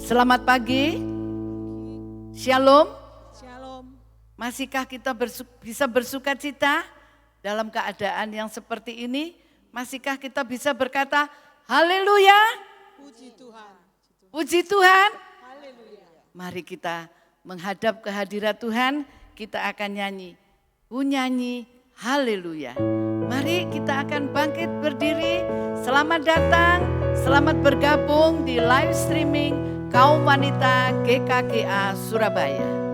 Selamat pagi. Shalom. Shalom. Masihkah kita bisa bersuka cita dalam keadaan yang seperti ini? Masihkah kita bisa berkata haleluya? Puji Tuhan. Puji Tuhan. Haleluya. Mari kita menghadap kehadirat Tuhan, kita akan nyanyi. Nyanyi haleluya. Mari kita akan bangkit berdiri. Selamat datang, selamat bergabung di live streaming Kaum Wanita GKGA Surabaya.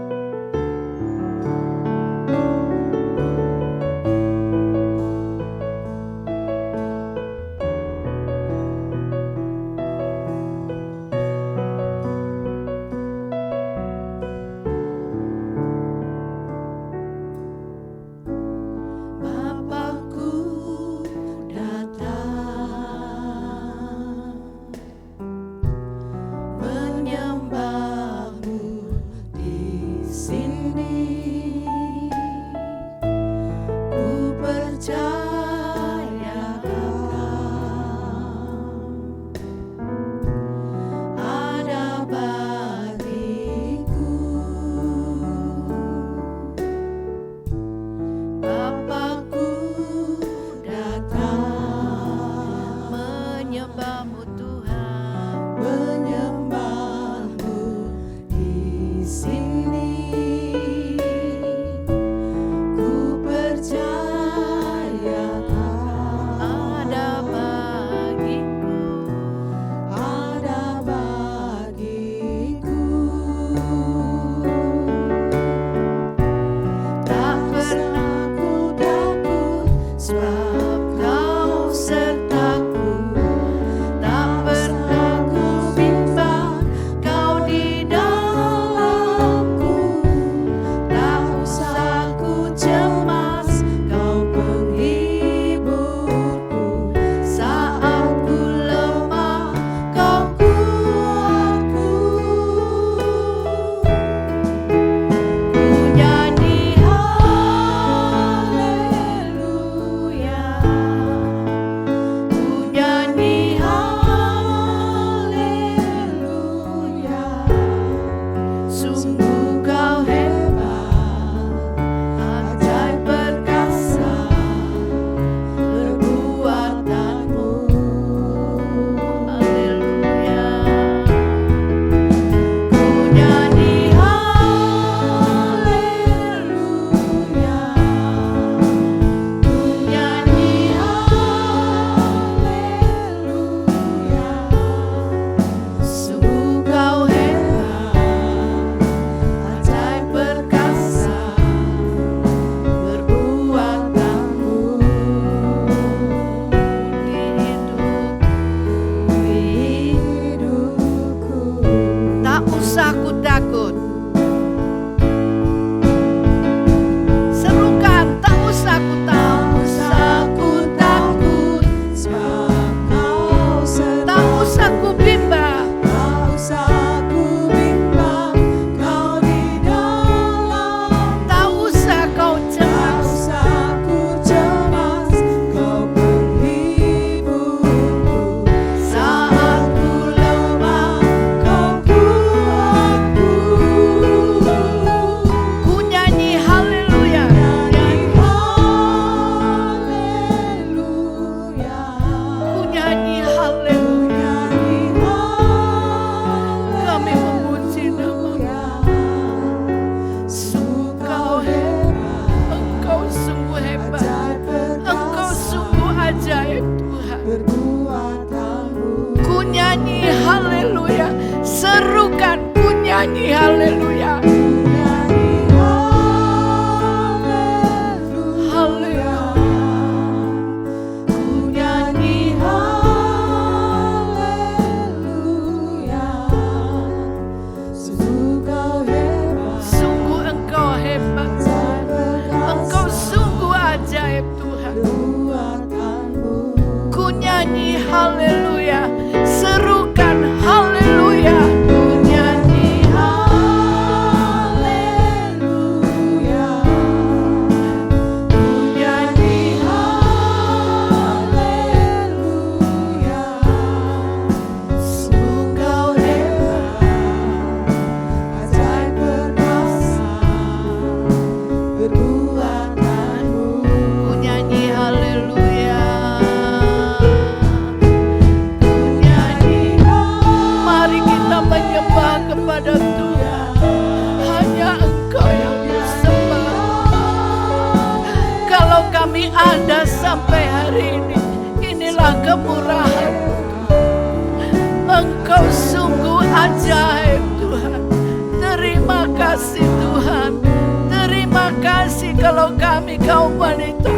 kami kaum wanita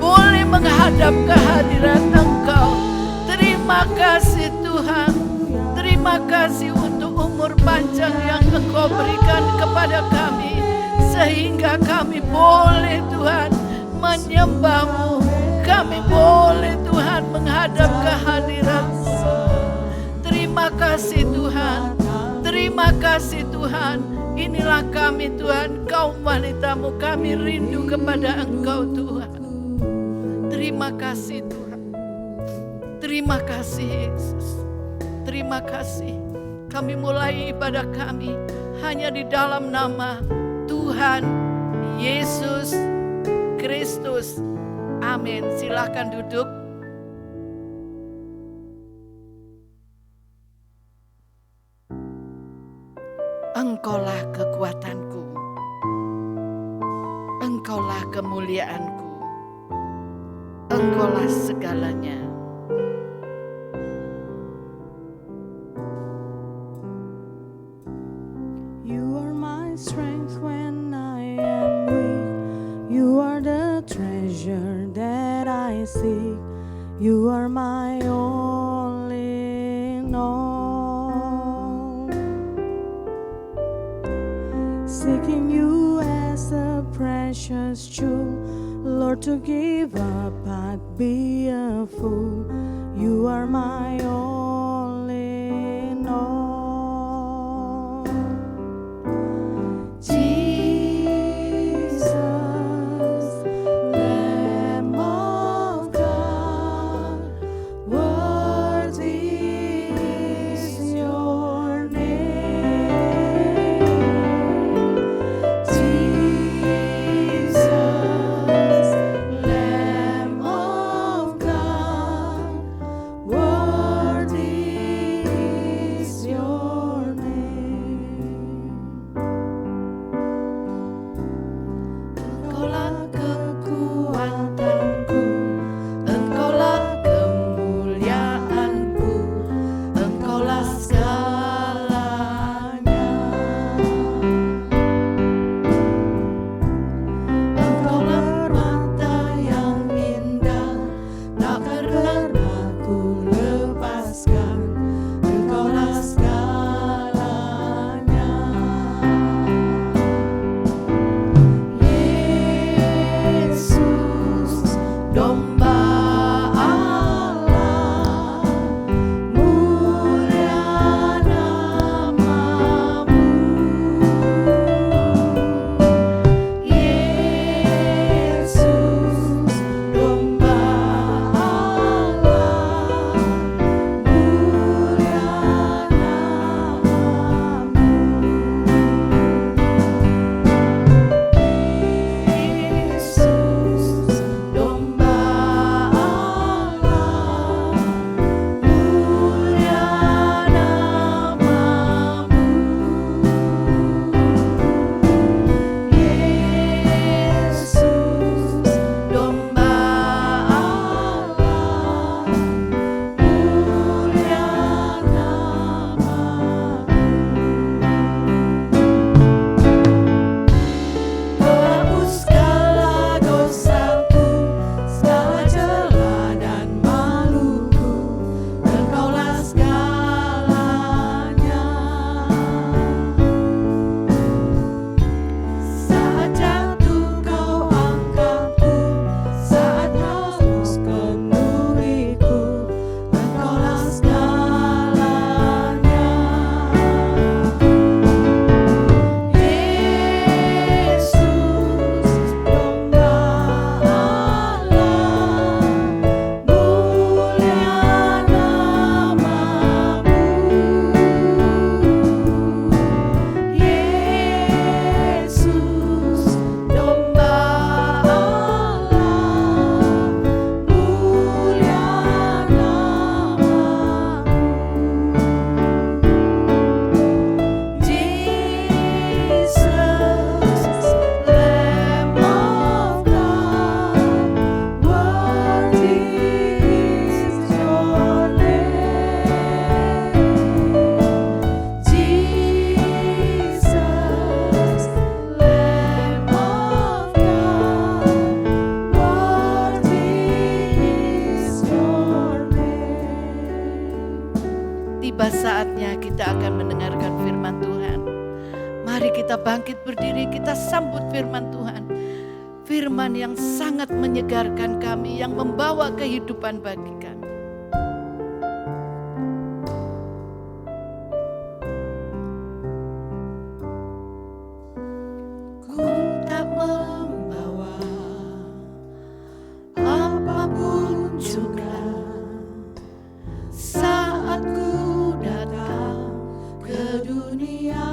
boleh menghadap kehadiran Engkau. Terima kasih Tuhan. Terima kasih untuk umur panjang yang Engkau berikan kepada kami, sehingga kami boleh Tuhan menyembah-Mu. Kami boleh Tuhan menghadap kehadiran-Mu. Terima kasih Tuhan. Terima kasih Tuhan. Inilah kami Tuhan, kaum wanita-Mu. Kami rindu kepada Engkau Tuhan. Terima kasih Tuhan. Terima kasih Yesus. Terima kasih. Kami mulai ibadah kami hanya di dalam nama Tuhan Yesus Kristus. Amin. Silakan duduk. Engkaulah kekuatanku. Engkaulah kemuliaanku. Engkaulah segalanya. You are my strength when I am weak. You are the treasure that I seek. You are my all in all. Seeking you as a precious jewel, Lord, to give up I'd be a fool. You are my all in all. Jesus, Lamb of God, worthy is your name. Jesus, Lamb of God, worthy tiba saatnya kita akan mendengarkan firman Tuhan. Mari kita bangkit berdiri, kita sambut firman Tuhan. Firman yang sangat menyegarkan kami, yang membawa kehidupan bagi kami. Ku tak membawa apapun juga saat ku datang ke dunia.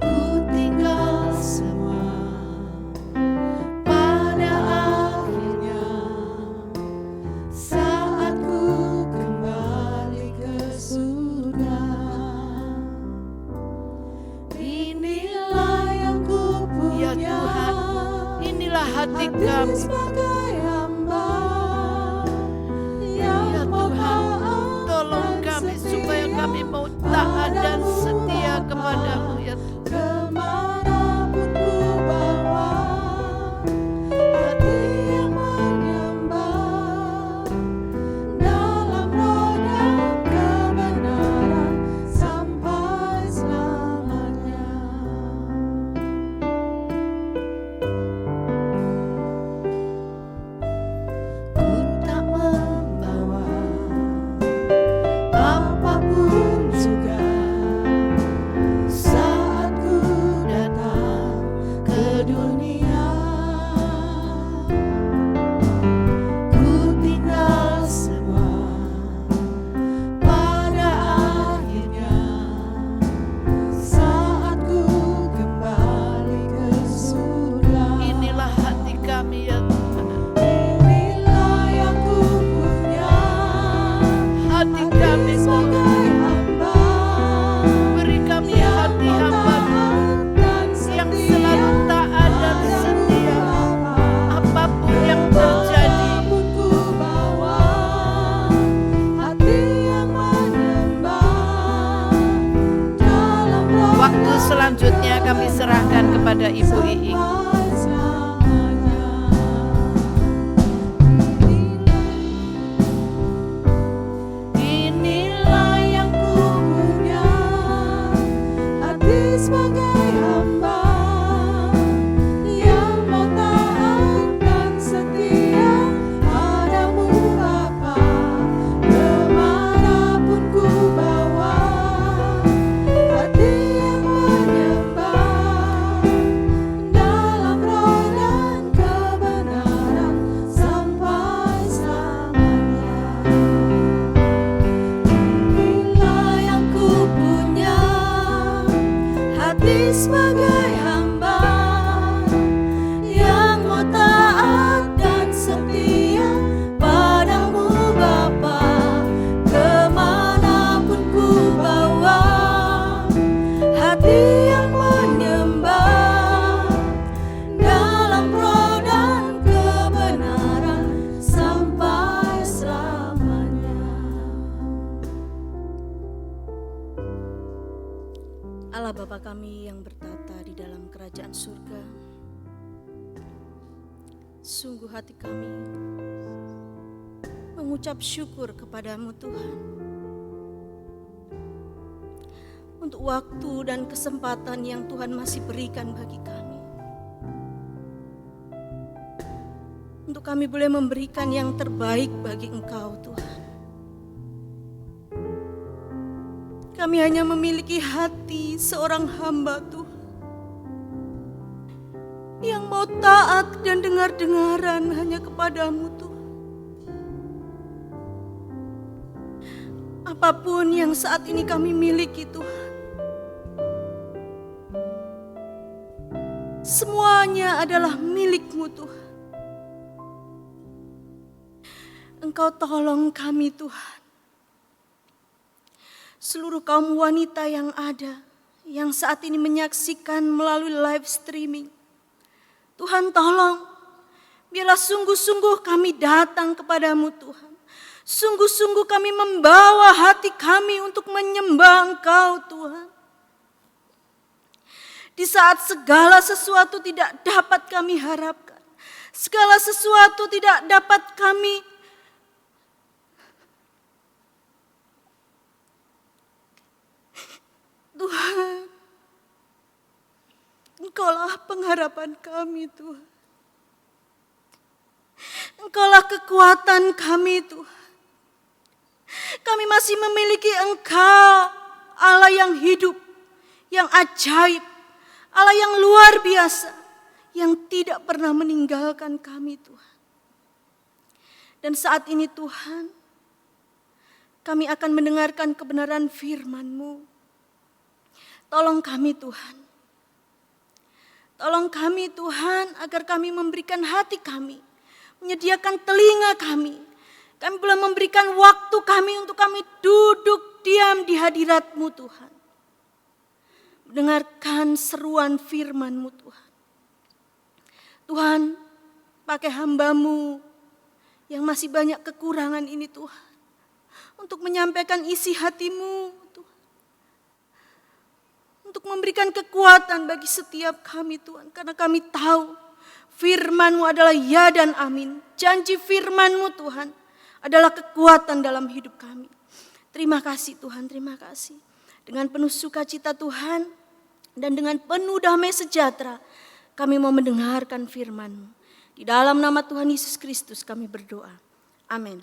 Ku tinggal semua pada akhirnya saat ku kembali ke surga. Inilah yang ku punya, ya Tuhan, inilah hati kami sebagai hamba. Ya Tuhan, tolong kami supaya kami mau taat dan setia kepadamu ya Tuhan. Kemanapun ku bawa hati yang menyembah dalam roda kebenaran sampai selamanya. Ku tak membawa apapun juga saat ku datang ke dunia. Ku tinggal semua pada akhirnya saat ku kembali ke surga. Inilah hati kami ya Tuhan. Inilah yang ku punya, hati kami sebagai hamba. Beri kami hati hamba yang selalu taat dan setia apapun yang terjadi. Ku bawa hati yang menyembah dalam roda. Waktu selanjutnya kami serahkan kepada Ibu Iing. Inilah yang ku punya, hati sebagai hamba yang mau taat dan setia padamu Bapa. Kemanapun ku bawa hati yang menyembah dalam roh dan kebenaran sampai selamanya. Inilah yang ku punya, hati sebagai hamba yang mau taat dan setia padamu Bapa. Kemanapun ku bawa hati yang menyembah dalam roh dan kebenaran sampai selamanya. Allah Bapa kami yang bertata di dalam kerajaan surga, sungguh hati kami mengucap syukur kepadamu Tuhan untuk waktu dan kesempatan yang Tuhan masih berikan bagi kami, untuk kami boleh memberikan yang terbaik bagi Engkau Tuhan. Kami hanya memiliki hati seorang hamba Tuhan yang mau taat dan dengar-dengaran hanya kepadamu Tuhan. Apapun yang saat ini kami miliki Tuhan, semuanya adalah milik-Mu Tuhan. Engkau tolong kami Tuhan. Seluruh kaum wanita yang ada, yang saat ini menyaksikan melalui live streaming, Tuhan tolong, biarlah sungguh-sungguh kami datang kepadamu Tuhan. Sungguh-sungguh kami membawa hati kami untuk menyembah Engkau Tuhan. Di saat segala sesuatu tidak dapat kami harapkan, segala sesuatu tidak dapat kami Tuhan, Engkaulah pengharapan kami Tuhan. Engkaulah kekuatan kami Tuhan. Kami masih memiliki Engkau, Allah yang hidup, yang ajaib, Allah yang luar biasa, yang tidak pernah meninggalkan kami Tuhan. Dan saat ini Tuhan, kami akan mendengarkan kebenaran firman-Mu. Tolong kami Tuhan. Tolong kami Tuhan agar kami memberikan hati kami, menyediakan telinga kami. Kami boleh memberikan waktu kami untuk kami duduk diam di hadirat-Mu Tuhan. Mendengarkan seruan firman-Mu Tuhan. Tuhan, pakai hamba-Mu yang masih banyak kekurangan ini Tuhan. Untuk menyampaikan isi hati-Mu Tuhan. Untuk memberikan kekuatan bagi setiap kami Tuhan. Karena kami tahu firman-Mu adalah ya dan amin. Janji firman-Mu Tuhan adalah kekuatan dalam hidup kami. Terima kasih Tuhan, terima kasih. Dengan penuh sukacita Tuhan dan dengan penuh damai sejahtera kami mau mendengarkan firman-Mu. Di dalam nama Tuhan Yesus Kristus kami berdoa. Amin.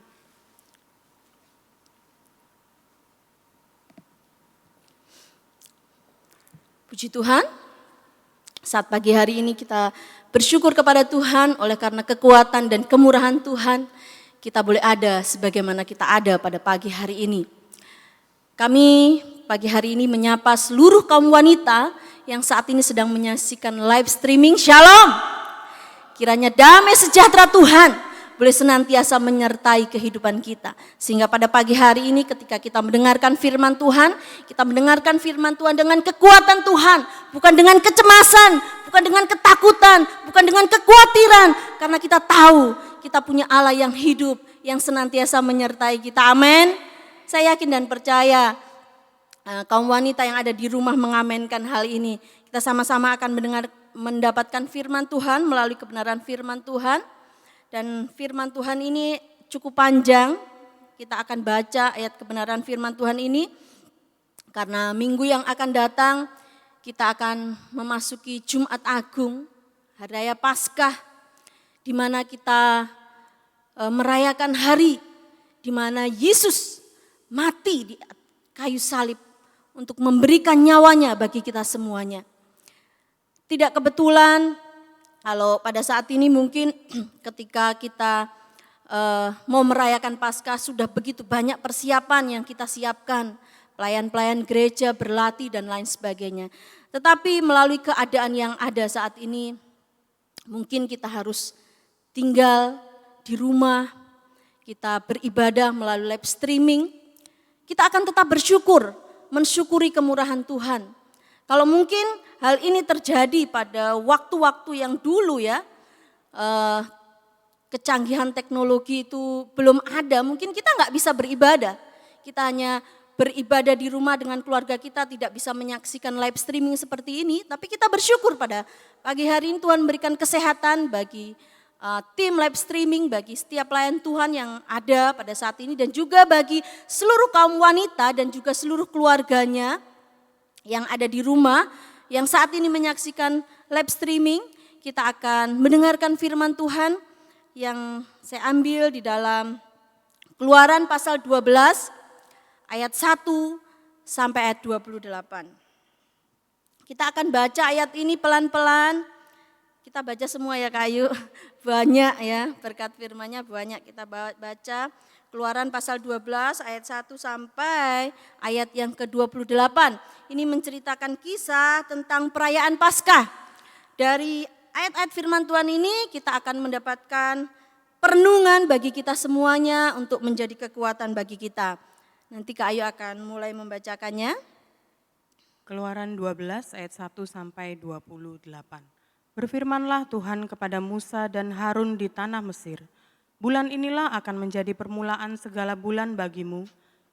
Puji Tuhan, saat pagi hari ini kita bersyukur kepada Tuhan oleh karena kekuatan dan kemurahan Tuhan. Kita boleh ada sebagaimana kita ada pada pagi hari ini. Kami pagi hari ini menyapa seluruh kaum wanita yang saat ini sedang menyaksikan live streaming. Shalom. Kiranya damai sejahtera Tuhan boleh senantiasa menyertai kehidupan kita. Sehingga pada pagi hari ini ketika kita mendengarkan firman Tuhan, kita mendengarkan firman Tuhan dengan kekuatan Tuhan. Bukan dengan kecemasan, bukan dengan ketakutan, bukan dengan kekhawatiran. Karena kita tahu kita punya Allah yang hidup, yang senantiasa menyertai kita. Amin. Saya yakin dan percaya kaum wanita yang ada di rumah mengamenkan hal ini. Kita sama-sama akan mendapatkan firman Tuhan melalui kebenaran firman Tuhan. Dan firman Tuhan ini cukup panjang. Kita akan baca ayat kebenaran firman Tuhan ini. Karena minggu yang akan datang kita akan memasuki Jumat Agung, Hari Raya Paskah. Di mana kita merayakan hari di mana Yesus mati di kayu salib untuk memberikan nyawanya bagi kita semuanya. Tidak kebetulan kalau pada saat ini mungkin ketika kita mau merayakan Paskah sudah begitu banyak persiapan yang kita siapkan. Pelayan-pelayan gereja berlatih dan lain sebagainya. Tetapi melalui keadaan yang ada saat ini mungkin kita harus tinggal di rumah, kita beribadah melalui live streaming, kita akan tetap bersyukur, mensyukuri kemurahan Tuhan. Kalau mungkin hal ini terjadi pada waktu-waktu yang dulu ya, kecanggihan teknologi itu belum ada, mungkin kita nggak bisa beribadah. Kita hanya beribadah di rumah dengan keluarga kita, tidak bisa menyaksikan live streaming seperti ini, tapi kita bersyukur pada pagi hari ini Tuhan memberikan kesehatan bagi tim live streaming, bagi setiap pelayan Tuhan yang ada pada saat ini dan juga bagi seluruh kaum wanita dan juga seluruh keluarganya yang ada di rumah yang saat ini menyaksikan live streaming. Kita akan mendengarkan firman Tuhan yang saya ambil di dalam Keluaran pasal 12 ayat 1 sampai ayat 28. Kita akan baca ayat ini pelan-pelan. Kita baca semua ya Kayu, banyak ya berkat firman-Nya banyak kita baca. Keluaran pasal 12 ayat 1 sampai ayat yang ke-28. Ini menceritakan kisah tentang perayaan Paskah. Dari ayat-ayat firman Tuhan ini kita akan mendapatkan perenungan bagi kita semuanya untuk menjadi kekuatan bagi kita. Nanti Kak Ayu akan mulai membacakannya. Keluaran 12 ayat 1 sampai 28. Berfirmanlah Tuhan kepada Musa dan Harun di tanah Mesir. Bulan inilah akan menjadi permulaan segala bulan bagimu.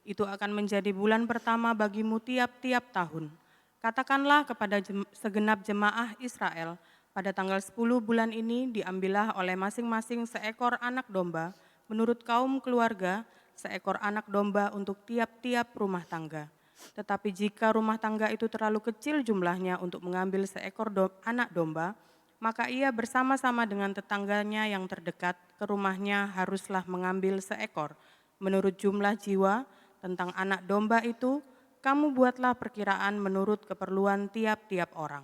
Itu akan menjadi bulan pertama bagimu tiap-tiap tahun. Katakanlah kepada segenap jemaah Israel, pada tanggal 10 bulan ini diambillah oleh masing-masing seekor anak domba, menurut kaum keluarga, seekor anak domba untuk tiap-tiap rumah tangga. Tetapi jika rumah tangga itu terlalu kecil jumlahnya untuk mengambil seekor anak domba, maka ia bersama-sama dengan tetangganya yang terdekat ke rumahnya haruslah mengambil seekor. Menurut jumlah jiwa tentang anak domba itu, kamu buatlah perkiraan menurut keperluan tiap-tiap orang.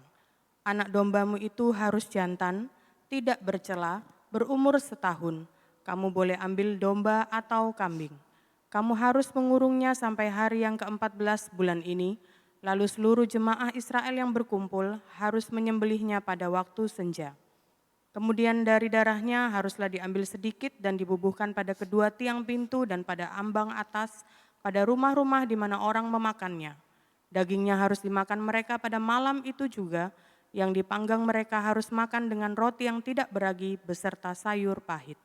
Anak dombamu itu harus jantan, tidak bercela, berumur setahun. Kamu boleh ambil domba atau kambing. Kamu harus mengurungnya sampai hari yang ke-14 bulan ini, lalu seluruh jemaah Israel yang berkumpul harus menyembelihnya pada waktu senja. Kemudian dari darahnya haruslah diambil sedikit dan dibubuhkan pada kedua tiang pintu dan pada ambang atas, pada rumah-rumah di mana orang memakannya. Dagingnya harus dimakan mereka pada malam itu juga, yang dipanggang mereka harus makan dengan roti yang tidak beragi beserta sayur pahit.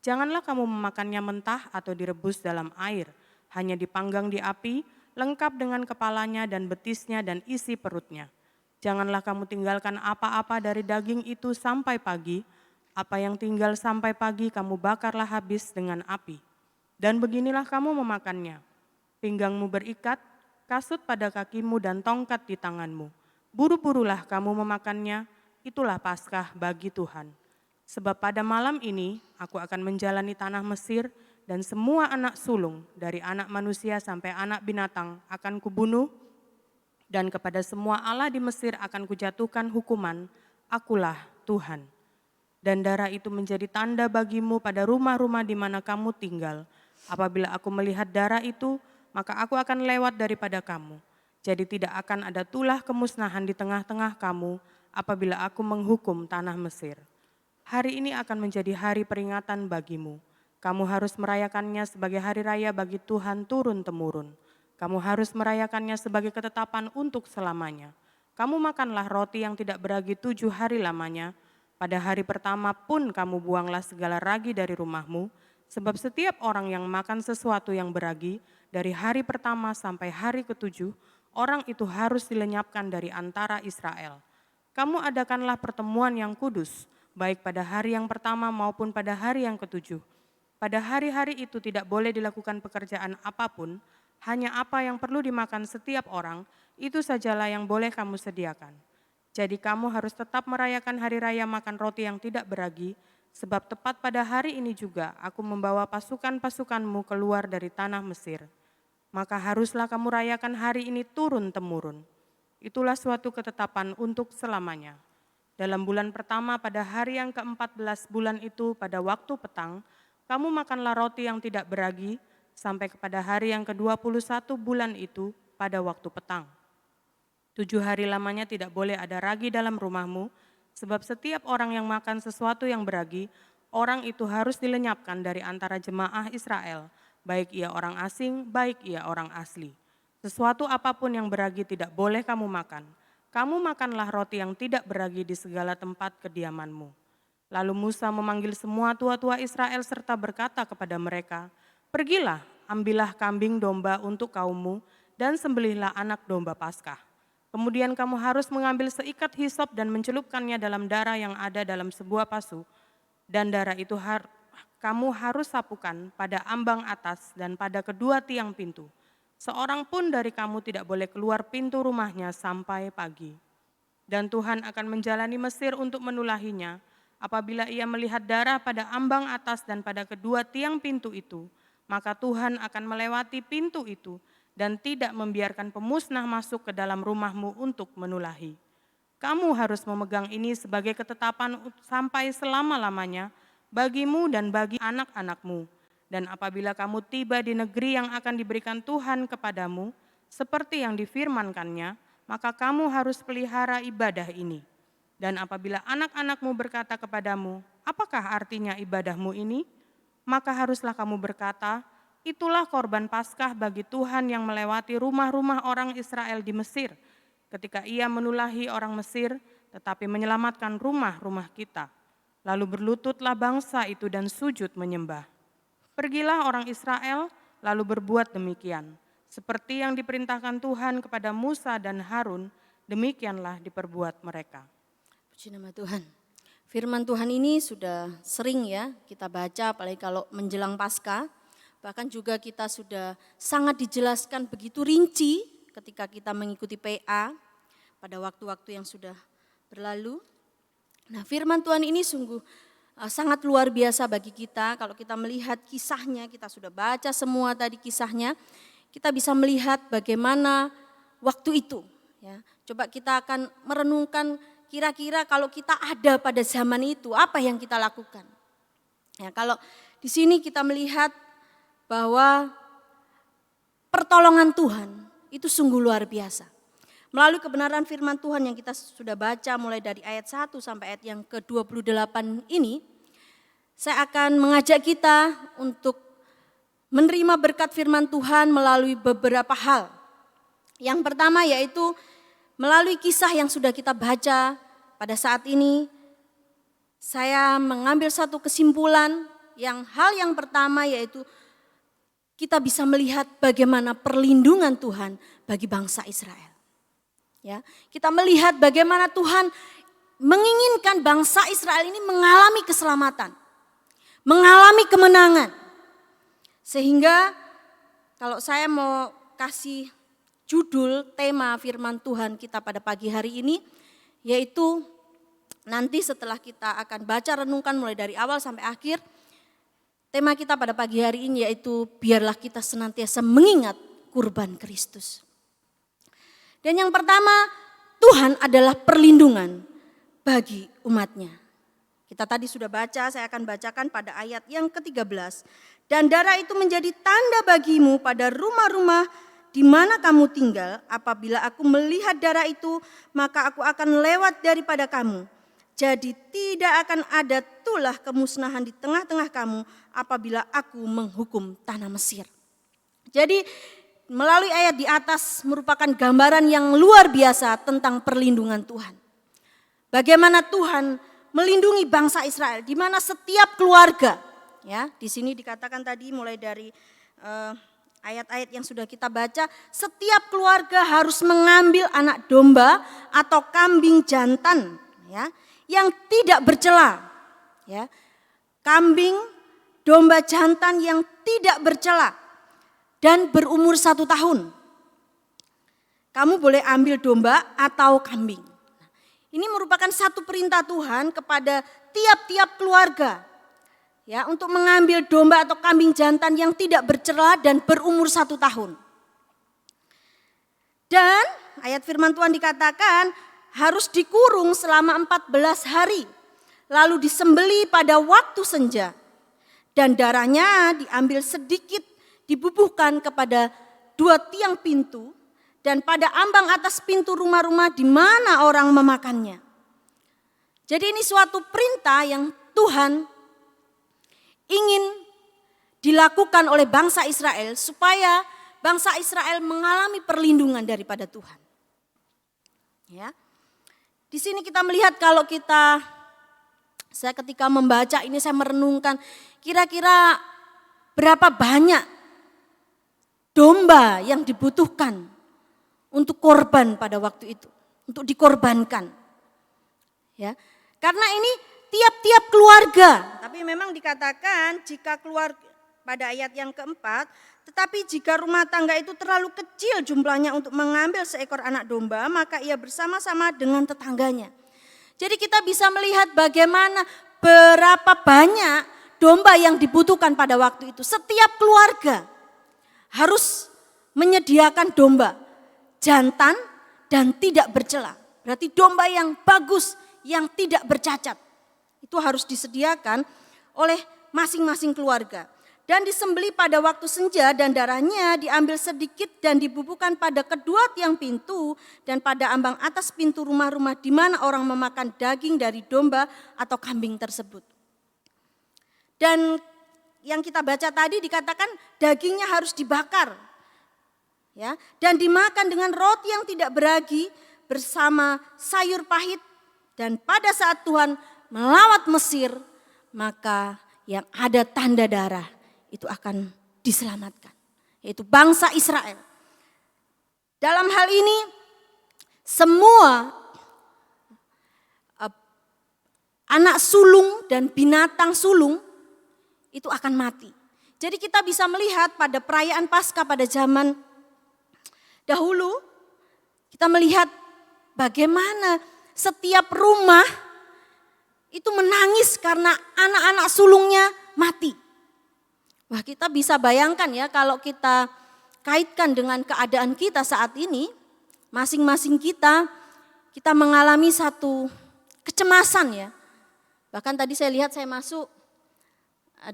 Janganlah kamu memakannya mentah atau direbus dalam air, hanya dipanggang di api, lengkap dengan kepalanya dan betisnya dan isi perutnya. Janganlah kamu tinggalkan apa-apa dari daging itu sampai pagi, apa yang tinggal sampai pagi kamu bakarlah habis dengan api. Dan beginilah kamu memakannya, pinggangmu berikat, kasut pada kakimu dan tongkat di tanganmu. Buru-burulah kamu memakannya, itulah Paskah bagi Tuhan. Sebab pada malam ini aku akan menjalani tanah Mesir dan semua anak sulung dari anak manusia sampai anak binatang akan kubunuh dan kepada semua Allah di Mesir akan kujatuhkan hukuman, akulah Tuhan. Dan darah itu menjadi tanda bagimu pada rumah-rumah di mana kamu tinggal. Apabila aku melihat darah itu, maka aku akan lewat daripada kamu. Jadi tidak akan ada tulah kemusnahan di tengah-tengah kamu apabila aku menghukum tanah Mesir. Hari ini akan menjadi hari peringatan bagimu. Kamu harus merayakannya sebagai hari raya bagi Tuhan turun-temurun. Kamu harus merayakannya sebagai ketetapan untuk selamanya. Kamu makanlah roti yang tidak beragi 7 hari lamanya. Pada hari pertama pun kamu buanglah segala ragi dari rumahmu, sebab setiap orang yang makan sesuatu yang beragi, dari hari pertama sampai hari ke-7, orang itu harus dilenyapkan dari antara Israel. Kamu adakanlah pertemuan yang kudus, baik pada hari yang pertama maupun pada hari yang ke-7. Pada hari-hari itu tidak boleh dilakukan pekerjaan apapun, hanya apa yang perlu dimakan setiap orang, itu sajalah yang boleh kamu sediakan. Jadi kamu harus tetap merayakan hari raya makan roti yang tidak beragi, sebab tepat pada hari ini juga aku membawa pasukan-pasukanmu keluar dari tanah Mesir. Maka haruslah kamu rayakan hari ini turun-temurun. Itulah suatu ketetapan untuk selamanya. Dalam bulan pertama pada hari yang ke-14 bulan itu pada waktu petang, kamu makanlah roti yang tidak beragi sampai kepada hari yang ke-21 bulan itu pada waktu petang. 7 hari lamanya tidak boleh ada ragi dalam rumahmu, sebab setiap orang yang makan sesuatu yang beragi, orang itu harus dilenyapkan dari antara jemaah Israel, baik ia orang asing, baik ia orang asli. Sesuatu apapun yang beragi tidak boleh kamu makan. Kamu makanlah roti yang tidak beragi di segala tempat kediamanmu. Lalu Musa memanggil semua tua-tua Israel serta berkata kepada mereka, pergilah, ambillah kambing domba untuk kaummu dan sembelihlah anak domba Paskah. Kemudian kamu harus mengambil seikat hisop dan mencelupkannya dalam darah yang ada dalam sebuah pasu. Dan darah itu kamu harus sapukan pada ambang atas dan pada kedua tiang pintu. Seorang pun dari kamu tidak boleh keluar pintu rumahnya sampai pagi. Dan Tuhan akan menjalani Mesir untuk menulahinya, apabila ia melihat darah pada ambang atas dan pada kedua tiang pintu itu, maka Tuhan akan melewati pintu itu dan tidak membiarkan pemusnah masuk ke dalam rumahmu untuk menulahi. Kamu harus memegang ini sebagai ketetapan sampai selama-lamanya bagimu dan bagi anak-anakmu. Dan apabila kamu tiba di negeri yang akan diberikan Tuhan kepadamu, seperti yang difirmankannya, maka kamu harus pelihara ibadah ini. Dan apabila anak-anakmu berkata kepadamu, apakah artinya ibadahmu ini? Maka haruslah kamu berkata, itulah korban Paskah bagi Tuhan yang melewati rumah-rumah orang Israel di Mesir, ketika ia menulahi orang Mesir, tetapi menyelamatkan rumah-rumah kita. Lalu berlututlah bangsa itu dan sujud menyembah. Pergilah orang Israel, lalu berbuat demikian. Seperti yang diperintahkan Tuhan kepada Musa dan Harun, demikianlah diperbuat mereka. Puji nama Tuhan. Firman Tuhan ini sudah sering ya kita baca, apalagi kalau menjelang Paskah. Bahkan juga kita sudah sangat dijelaskan begitu rinci ketika kita mengikuti PA pada waktu-waktu yang sudah berlalu. Nah, firman Tuhan ini sungguh sangat luar biasa bagi kita. Kalau kita melihat kisahnya, kita sudah baca semua tadi kisahnya, kita bisa melihat bagaimana waktu itu. Ya, coba kita akan merenungkan kira-kira kalau kita ada pada zaman itu, apa yang kita lakukan. Ya, kalau di sini kita melihat bahwa pertolongan Tuhan itu sungguh luar biasa. Melalui kebenaran firman Tuhan yang kita sudah baca mulai dari ayat 1 sampai ayat yang ke-28 ini, saya akan mengajak kita untuk menerima berkat firman Tuhan melalui beberapa hal. Yang pertama yaitu melalui kisah yang sudah kita baca pada saat ini, saya mengambil satu kesimpulan hal yang pertama yaitu kita bisa melihat bagaimana perlindungan Tuhan bagi bangsa Israel. Ya, kita melihat bagaimana Tuhan menginginkan bangsa Israel ini mengalami keselamatan, mengalami kemenangan. Sehingga kalau saya mau kasih judul tema firman Tuhan kita pada pagi hari ini, yaitu nanti setelah kita akan baca renungkan mulai dari awal sampai akhir, tema kita pada pagi hari ini yaitu biarlah kita senantiasa mengingat kurban Kristus. Dan yang pertama, Tuhan adalah perlindungan bagi umatnya. Kita tadi sudah baca, saya akan bacakan pada ayat yang ke-13. Dan darah itu menjadi tanda bagimu pada rumah-rumah di mana kamu tinggal. Apabila aku melihat darah itu, maka aku akan lewat daripada kamu. Jadi tidak akan ada tulah kemusnahan di tengah-tengah kamu apabila aku menghukum tanah Mesir. Jadi melalui ayat di atas merupakan gambaran yang luar biasa tentang perlindungan Tuhan. Bagaimana Tuhan melindungi bangsa Israel, di mana setiap keluarga, ya di sini dikatakan tadi mulai dari ayat-ayat yang sudah kita baca, setiap keluarga harus mengambil anak domba atau kambing jantan, ya, yang tidak bercela, ya, kambing domba jantan yang tidak bercela dan berumur 1 tahun. Kamu boleh ambil domba atau kambing. Ini merupakan satu perintah Tuhan kepada tiap-tiap keluarga, ya, untuk mengambil domba atau kambing jantan yang tidak bercela dan berumur 1 tahun. Dan ayat firman Tuhan dikatakan harus dikurung selama 14 hari, lalu disembeli pada waktu senja, dan darahnya diambil sedikit dibubuhkan kepada 2 tiang pintu dan pada ambang atas pintu rumah-rumah di mana orang memakannya. Jadi ini suatu perintah yang Tuhan ingin dilakukan oleh bangsa Israel supaya bangsa Israel mengalami perlindungan daripada Tuhan. Ya. Di sini kita melihat kalau saya ketika membaca ini saya merenungkan kira-kira berapa banyak domba yang dibutuhkan untuk korban pada waktu itu, untuk dikorbankan. Ya. Karena ini tiap-tiap keluarga, tapi memang dikatakan jika keluar pada ayat yang keempat, tetapi jika rumah tangga itu terlalu kecil jumlahnya untuk mengambil seekor anak domba, maka ia bersama-sama dengan tetangganya. Jadi kita bisa melihat bagaimana berapa banyak domba yang dibutuhkan pada waktu itu. Setiap keluarga harus menyediakan domba jantan dan tidak bercela. Berarti domba yang bagus, yang tidak bercacat. Itu harus disediakan oleh masing-masing keluarga. Dan disembeli pada waktu senja dan darahnya diambil sedikit dan dibubuhkan pada kedua tiang pintu dan pada ambang atas pintu rumah-rumah di mana orang memakan daging dari domba atau kambing tersebut. Dan yang kita baca tadi dikatakan dagingnya harus dibakar, ya, dan dimakan dengan roti yang tidak beragi bersama sayur pahit. Dan pada saat Tuhan melawat Mesir, maka yang ada tanda darah itu akan diselamatkan, yaitu bangsa Israel. Dalam hal ini semua anak sulung dan binatang sulung itu akan mati. Jadi kita bisa melihat pada perayaan Paskah pada zaman Dahulu kita melihat bagaimana setiap rumah itu menangis karena anak-anak sulungnya mati. Wah, kita bisa bayangkan ya kalau kita kaitkan dengan keadaan kita saat ini, masing-masing kita mengalami satu kecemasan ya. Bahkan tadi saya lihat saya masuk,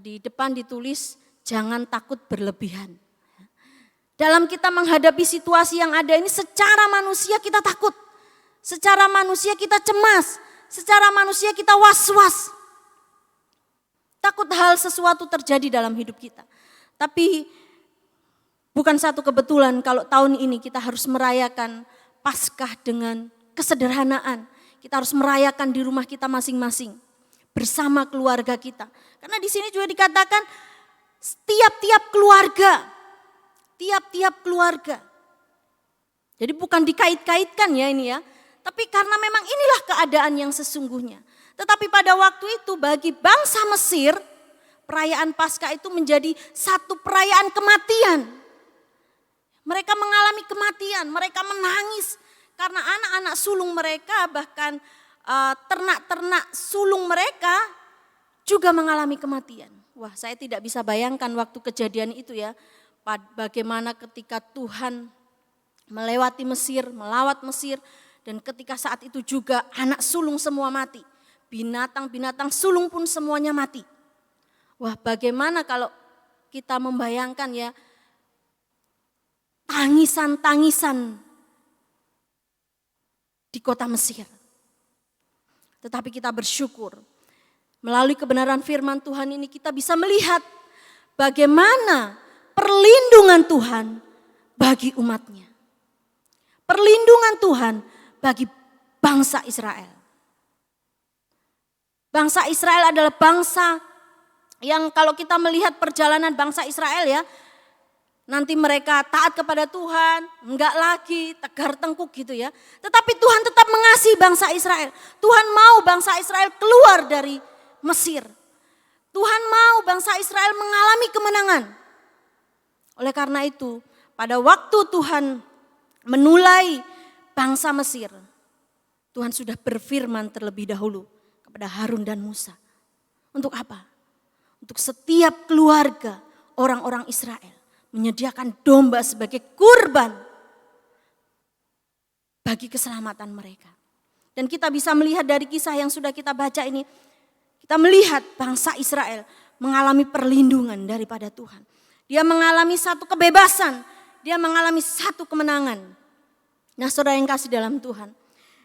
di depan ditulis jangan takut berlebihan. Dalam kita menghadapi situasi yang ada ini secara manusia kita takut. Secara manusia kita cemas, secara manusia kita was-was. Takut hal sesuatu terjadi dalam hidup kita. Tapi bukan satu kebetulan kalau tahun ini kita harus merayakan Paskah dengan kesederhanaan. Kita harus merayakan di rumah kita masing-masing bersama keluarga kita. Karena di sini juga dikatakan tiap-tiap keluarga. Jadi bukan dikait-kaitkan ya ini ya. Tapi karena memang inilah keadaan yang sesungguhnya. Tetapi pada waktu itu bagi bangsa Mesir, perayaan Paskah itu menjadi satu perayaan kematian. Mereka mengalami kematian, mereka menangis karena anak-anak sulung mereka, bahkan ternak-ternak sulung mereka juga mengalami kematian. Wah, saya tidak bisa bayangkan waktu kejadian itu ya. Bagaimana ketika Tuhan melewati Mesir, melawat Mesir, dan ketika saat itu juga anak sulung semua mati. Binatang-binatang sulung pun semuanya mati. Wah, bagaimana kalau kita membayangkan ya, tangisan-tangisan di kota Mesir. Tetapi kita bersyukur, melalui kebenaran firman Tuhan ini kita bisa melihat bagaimana perlindungan Tuhan bagi umatnya. Perlindungan Tuhan bagi bangsa Israel. Bangsa Israel adalah bangsa yang kalau kita melihat perjalanan bangsa Israel ya, nanti mereka taat kepada Tuhan, enggak lagi tegar tengkuk gitu ya. Tetapi Tuhan tetap mengasihi bangsa Israel. Tuhan mau bangsa Israel keluar dari Mesir. Tuhan mau bangsa Israel mengalami kemenangan. Oleh karena itu, pada waktu Tuhan menulai bangsa Mesir, Tuhan sudah berfirman terlebih dahulu kepada Harun dan Musa. Untuk apa? Untuk setiap keluarga orang-orang Israel menyediakan domba sebagai kurban bagi keselamatan mereka. Dan kita bisa melihat dari kisah yang sudah kita baca ini, kita melihat bangsa Israel mengalami perlindungan daripada Tuhan. Dia mengalami satu kebebasan, dia mengalami satu kemenangan. Nah, saudara yang kasih dalam Tuhan,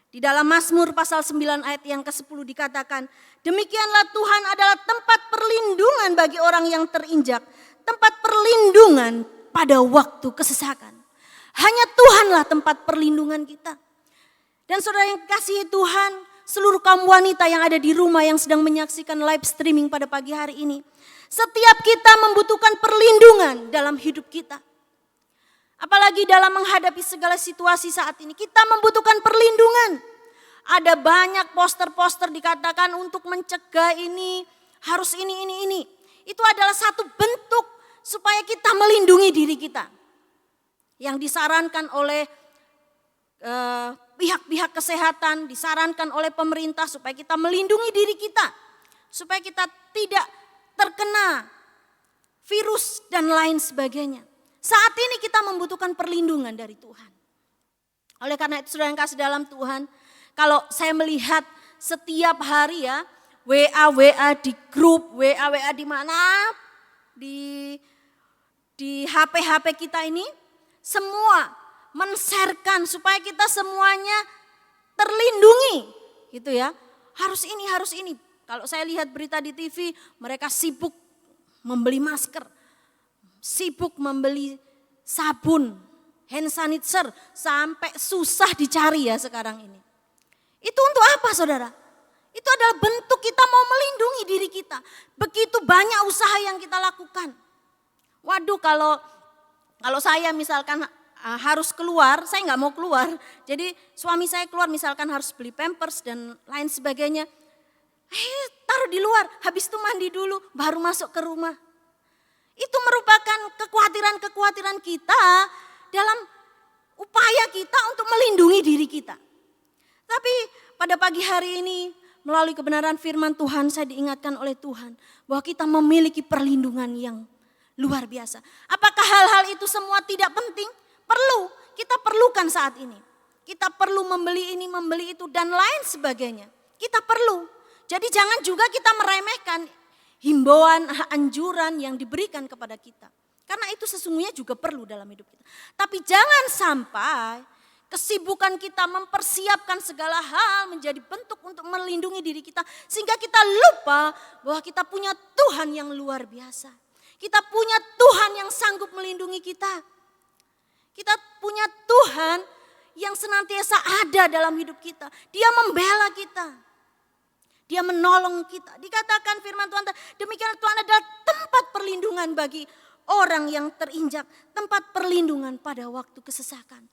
di dalam Mazmur pasal 9 ayat yang ke-10 dikatakan, demikianlah Tuhan adalah tempat perlindungan bagi orang yang terinjak, tempat perlindungan pada waktu kesesakan. Hanya Tuhanlah tempat perlindungan kita. Dan saudara yang kasih Tuhan, seluruh kaum wanita yang ada di rumah yang sedang menyaksikan live streaming pada pagi hari ini, setiap kita membutuhkan perlindungan dalam hidup kita. Apalagi dalam menghadapi segala situasi saat ini, kita membutuhkan perlindungan. Ada banyak poster-poster dikatakan untuk mencegah ini, harus ini. Itu adalah satu bentuk supaya kita melindungi diri kita. Yang disarankan oleh pihak-pihak kesehatan, disarankan oleh pemerintah supaya kita melindungi diri kita. Supaya kita tidak terkena virus dan lain sebagainya. Saat ini kita membutuhkan perlindungan dari Tuhan. Oleh karena itu saudara yang kasih dalam Tuhan, kalau saya melihat setiap hari ya, WA di grup, WA di mana, di HP kita ini, semua men-sharekan supaya kita semuanya terlindungi gitu ya. Harus ini. Kalau saya lihat berita di TV, mereka sibuk membeli masker, sibuk membeli sabun, hand sanitizer, sampai susah dicari ya sekarang ini. Itu untuk apa saudara? Itu adalah bentuk kita mau melindungi diri kita. Begitu banyak usaha yang kita lakukan. Waduh, kalau saya misalkan harus keluar, saya nggak mau keluar. Jadi suami saya keluar misalkan harus beli Pampers dan lain sebagainya. Taruh di luar, habis itu mandi dulu, baru masuk ke rumah. Itu merupakan kekhawatiran-kekhawatiran kita dalam upaya kita untuk melindungi diri kita. Tapi pada pagi hari ini melalui kebenaran firman Tuhan saya diingatkan oleh Tuhan bahwa kita memiliki perlindungan yang luar biasa. Apakah hal-hal itu semua tidak penting? Perlu, kita perlukan saat ini. Kita perlu membeli ini, membeli itu dan lain sebagainya. Kita perlu. Jadi jangan juga kita meremehkan himbauan, anjuran yang diberikan kepada kita. Karena itu sesungguhnya juga perlu dalam hidup kita. Tapi jangan sampai kesibukan kita mempersiapkan segala hal menjadi bentuk untuk melindungi diri kita. Sehingga kita lupa bahwa kita punya Tuhan yang luar biasa. Kita punya Tuhan yang sanggup melindungi kita. Kita punya Tuhan yang senantiasa ada dalam hidup kita. Dia membela kita. Dia menolong kita. Dikatakan firman Tuhan, demikian Tuhan adalah tempat perlindungan bagi orang yang terinjak, tempat perlindungan pada waktu kesesakan.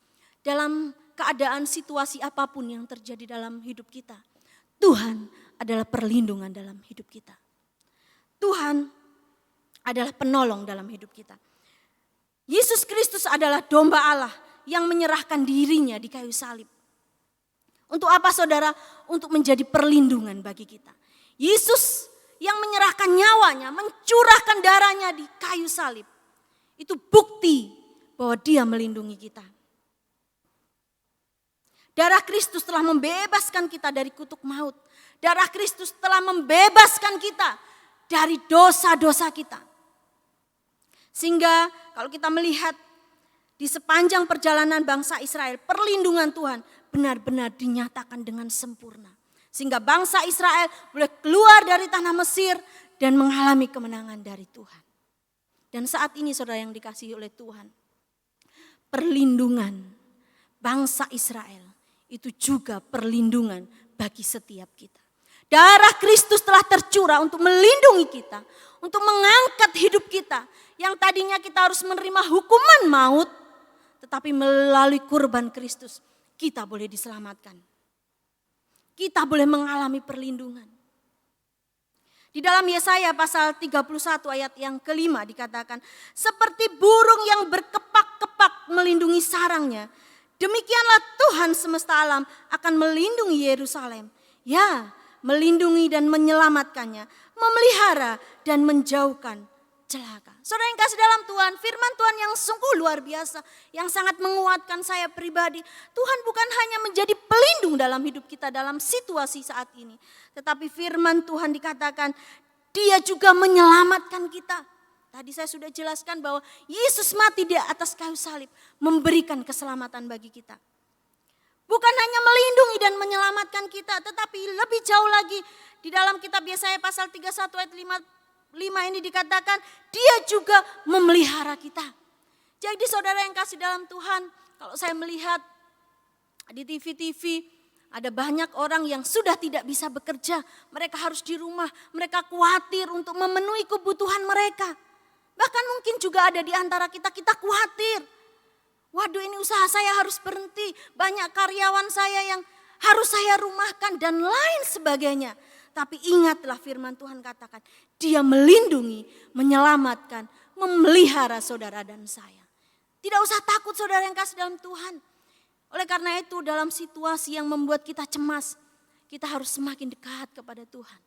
Dalam keadaan situasi apapun yang terjadi dalam hidup kita, Tuhan adalah perlindungan dalam hidup kita. Tuhan adalah penolong dalam hidup kita. Yesus Kristus adalah domba Allah yang menyerahkan dirinya di kayu salib. Untuk apa saudara? Untuk menjadi perlindungan bagi kita. Yesus yang menyerahkan nyawanya, mencurahkan darahnya di kayu salib. Itu bukti bahwa dia melindungi kita. Darah Kristus telah membebaskan kita dari kutuk maut. Darah Kristus telah membebaskan kita dari dosa-dosa kita. Sehingga kalau kita melihat di sepanjang perjalanan bangsa Israel, perlindungan Tuhan benar-benar dinyatakan dengan sempurna. Sehingga bangsa Israel boleh keluar dari tanah Mesir dan mengalami kemenangan dari Tuhan. Dan saat ini saudara yang dikasihi oleh Tuhan, perlindungan bangsa Israel itu juga perlindungan bagi setiap kita. Darah Kristus telah tercurah untuk melindungi kita, untuk mengangkat hidup kita. Yang tadinya kita harus menerima hukuman maut, tetapi melalui kurban Kristus kita boleh diselamatkan. Kita boleh mengalami perlindungan. Di dalam Yesaya pasal 31 ayat yang kelima dikatakan, seperti burung yang berkepak-kepak melindungi sarangnya, demikianlah Tuhan semesta alam akan melindungi Yerusalem. Ya, melindungi dan menyelamatkannya, memelihara dan menjauhkan celaka. Saudara yang kasih dalam Tuhan, firman Tuhan yang sungguh luar biasa, yang sangat menguatkan saya pribadi. Tuhan bukan hanya menjadi pelindung dalam hidup kita dalam situasi saat ini. Tetapi firman Tuhan dikatakan, dia juga menyelamatkan kita. Tadi saya sudah jelaskan bahwa Yesus mati di atas kayu salib, memberikan keselamatan bagi kita. Bukan hanya melindungi dan menyelamatkan kita, tetapi lebih jauh lagi di dalam kitab Yesaya pasal 31 ayat 5 ini dikatakan dia juga memelihara kita. Jadi saudara yang kasih dalam Tuhan, kalau saya melihat di TV-TV ada banyak orang yang sudah tidak bisa bekerja. Mereka harus di rumah, mereka khawatir untuk memenuhi kebutuhan mereka. Bahkan mungkin juga ada di antara kita khawatir. Waduh, ini usaha saya harus berhenti, banyak karyawan saya yang harus saya rumahkan dan lain sebagainya. Tapi ingatlah firman Tuhan katakan, dia melindungi, menyelamatkan, memelihara saudara dan saya. Tidak usah takut saudara yang kasih dalam Tuhan. Oleh karena itu dalam situasi yang membuat kita cemas, kita harus semakin dekat kepada Tuhan.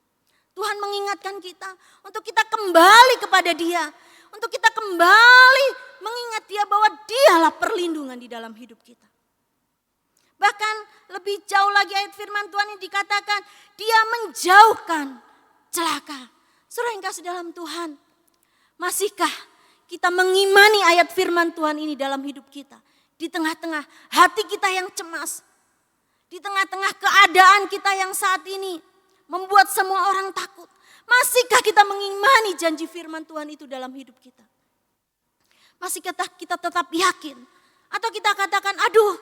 Tuhan mengingatkan kita untuk kita kembali kepada Dia. Untuk kita kembali mengingat Dia bahwa Dialah perlindungan di dalam hidup kita. Bahkan lebih jauh lagi ayat firman Tuhan ini dikatakan, Dia menjauhkan celaka. Saudara yang kasih dalam Tuhan, masihkah kita mengimani ayat firman Tuhan ini dalam hidup kita? Di tengah-tengah hati kita yang cemas, di tengah-tengah keadaan kita yang saat ini membuat semua orang takut. Masihkah kita mengimani janji firman Tuhan itu dalam hidup kita? Masihkah kita tetap yakin? Atau kita katakan, aduh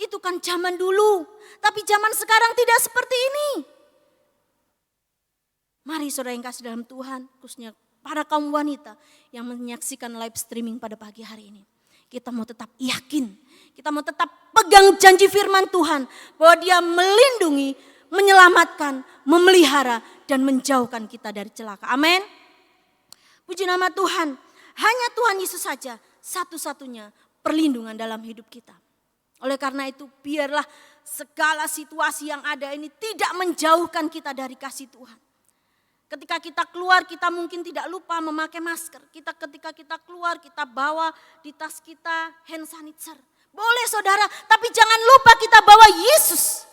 itu kan zaman dulu, tapi zaman sekarang tidak seperti ini. Mari saudara yang kasih dalam Tuhan, khususnya para kaum wanita yang menyaksikan live streaming pada pagi hari ini. Kita mau tetap yakin, kita mau tetap pegang janji firman Tuhan bahwa Dia melindungi, menyelamatkan, memelihara dan menjauhkan kita dari celaka. Amin. Puji nama Tuhan. Hanya Tuhan Yesus saja satu-satunya perlindungan dalam hidup kita. Oleh karena itu biarlah segala situasi yang ada ini tidak menjauhkan kita dari kasih Tuhan. Ketika kita keluar kita mungkin tidak lupa memakai masker. Ketika kita keluar kita bawa di tas kita hand sanitizer. Boleh saudara, tapi jangan lupa kita bawa Yesus.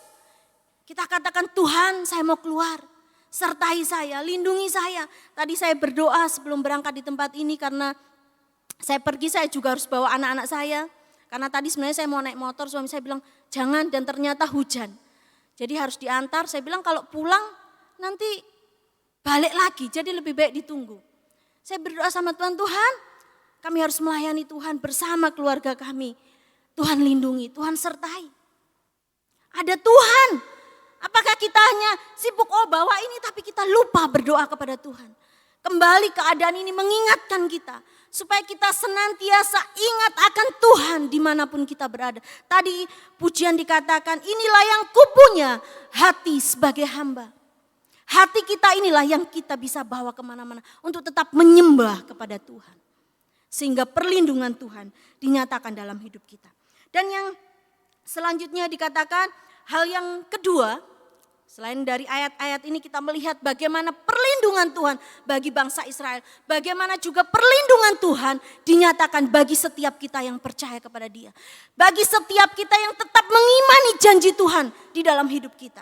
Kita katakan Tuhan saya mau keluar. Sertai saya, lindungi saya. Tadi saya berdoa sebelum berangkat di tempat ini karena saya pergi saya juga harus bawa anak-anak saya. Karena tadi sebenarnya saya mau naik motor, suami saya bilang jangan dan ternyata hujan. Jadi harus diantar, saya bilang kalau pulang nanti balik lagi, jadi lebih baik ditunggu. Saya berdoa sama Tuhan, Tuhan kami harus melayani Tuhan bersama keluarga kami. Tuhan lindungi, Tuhan sertai. Ada Tuhan, apakah kita hanya sibuk bawa ini tapi kita lupa berdoa kepada Tuhan. Kembali keadaan ini mengingatkan kita. Supaya kita senantiasa ingat akan Tuhan dimanapun kita berada. Tadi pujian dikatakan inilah yang kupunya hati sebagai hamba. Hati kita inilah yang kita bisa bawa kemana-mana untuk tetap menyembah kepada Tuhan. Sehingga perlindungan Tuhan dinyatakan dalam hidup kita. Dan yang selanjutnya dikatakan hal yang kedua. Selain dari ayat-ayat ini kita melihat bagaimana perlindungan Tuhan bagi bangsa Israel. Bagaimana juga perlindungan Tuhan dinyatakan bagi setiap kita yang percaya kepada Dia. Bagi setiap kita yang tetap mengimani janji Tuhan di dalam hidup kita.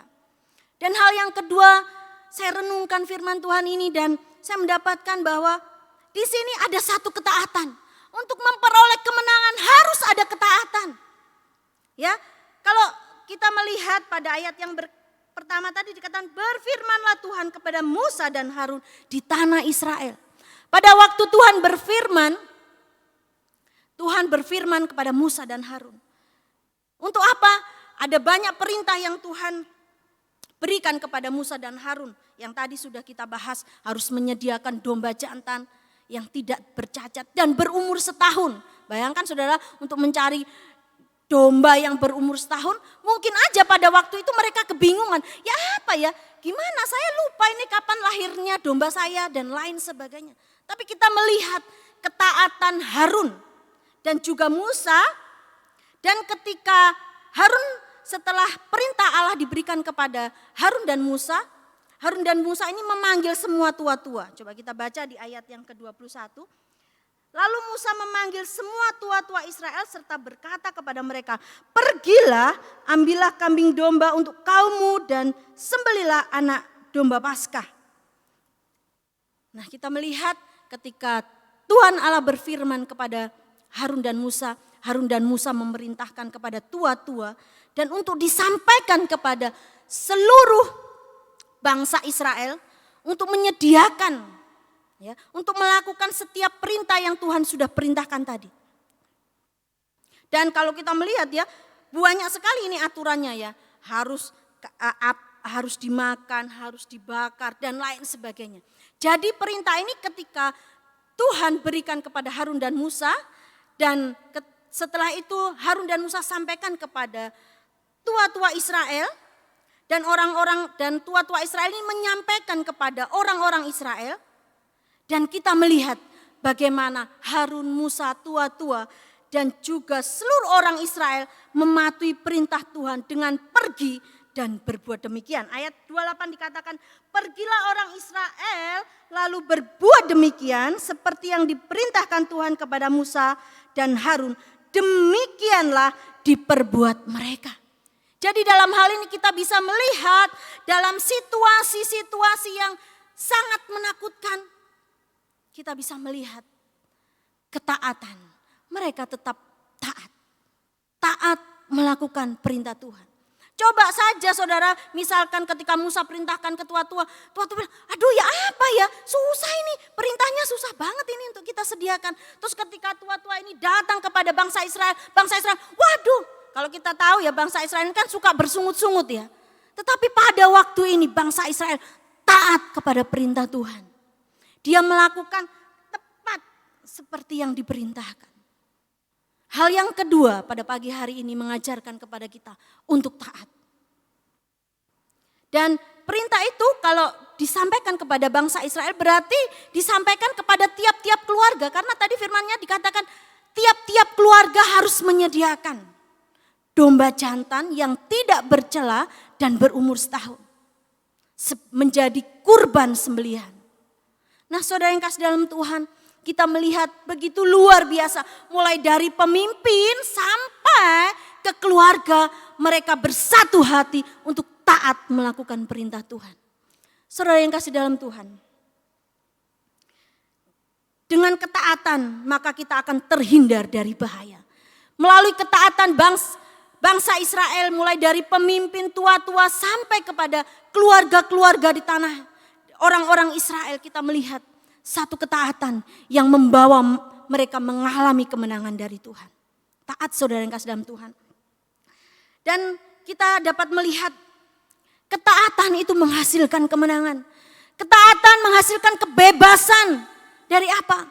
Dan hal yang kedua, saya renungkan firman Tuhan ini dan saya mendapatkan bahwa di sini ada satu ketaatan. Untuk memperoleh kemenangan harus ada ketaatan. Ya, kalau kita melihat pada ayat yang pertama tadi dikatakan berfirmanlah Tuhan kepada Musa dan Harun di tanah Israel. Pada waktu Tuhan berfirman kepada Musa dan Harun. Untuk apa? Ada banyak perintah yang Tuhan berikan kepada Musa dan Harun. Yang tadi sudah kita bahas, harus menyediakan domba jantan yang tidak bercacat dan berumur setahun. Bayangkan saudara, untuk mencari domba yang berumur setahun, mungkin aja pada waktu itu mereka kebingungan. Ya apa ya, gimana saya lupa ini kapan lahirnya domba saya dan lain sebagainya. Tapi kita melihat ketaatan Harun dan juga Musa. Dan ketika Harun setelah perintah Allah diberikan kepada Harun dan Musa ini memanggil semua tua-tua. Coba kita baca di ayat yang ke-21. Lalu Musa memanggil semua tua-tua Israel serta berkata kepada mereka, pergilah, ambillah kambing domba untuk kaummu dan sembelilah anak domba Paskah. Nah, kita melihat ketika Tuhan Allah berfirman kepada Harun dan Musa memerintahkan kepada tua-tua dan untuk disampaikan kepada seluruh bangsa Israel untuk menyediakan, ya, untuk melakukan setiap perintah yang Tuhan sudah perintahkan tadi. Dan kalau kita melihat ya, banyak sekali ini aturannya ya, harus dimakan, harus dibakar dan lain sebagainya. Jadi perintah ini ketika Tuhan berikan kepada Harun dan Musa dan setelah itu Harun dan Musa sampaikan kepada tua-tua Israel dan orang-orang dan tua-tua Israel ini menyampaikan kepada orang-orang Israel. Dan kita melihat bagaimana Harun, Musa, tua-tua dan juga seluruh orang Israel mematuhi perintah Tuhan dengan pergi dan berbuat demikian. Ayat 28 dikatakan, pergilah orang Israel lalu berbuat demikian seperti yang diperintahkan Tuhan kepada Musa dan Harun. Demikianlah diperbuat mereka. Jadi dalam hal ini kita bisa melihat dalam situasi-situasi yang sangat menakutkan. Kita bisa melihat ketaatan. Mereka tetap taat. Taat melakukan perintah Tuhan. Coba saja saudara, misalkan ketika Musa perintahkan ke tua-tua bilang, aduh ya apa ya, susah ini, perintahnya susah banget ini untuk kita sediakan. Terus ketika tua-tua ini datang kepada bangsa Israel, waduh, kalau kita tahu ya bangsa Israel kan suka bersungut-sungut ya. Tetapi pada waktu ini bangsa Israel taat kepada perintah Tuhan. Dia melakukan tepat seperti yang diperintahkan. Hal yang kedua pada pagi hari ini mengajarkan kepada kita untuk taat. Dan perintah itu kalau disampaikan kepada bangsa Israel berarti disampaikan kepada tiap-tiap keluarga. Karena tadi firmannya dikatakan tiap-tiap keluarga harus menyediakan domba jantan yang tidak bercela dan berumur setahun. Menjadi kurban sembelihan. Nah saudara yang kasih dalam Tuhan, kita melihat begitu luar biasa. Mulai dari pemimpin sampai ke keluarga, mereka bersatu hati untuk taat melakukan perintah Tuhan. Saudara yang kasih dalam Tuhan. Dengan ketaatan maka kita akan terhindar dari bahaya. Melalui ketaatan bangsa Israel mulai dari pemimpin tua-tua sampai kepada keluarga-keluarga di tanah orang-orang Israel, kita melihat satu ketaatan yang membawa mereka mengalami kemenangan dari Tuhan. Taat saudara yang kasih dalam Tuhan. Dan kita dapat melihat ketaatan itu menghasilkan kemenangan. Ketaatan menghasilkan kebebasan dari apa?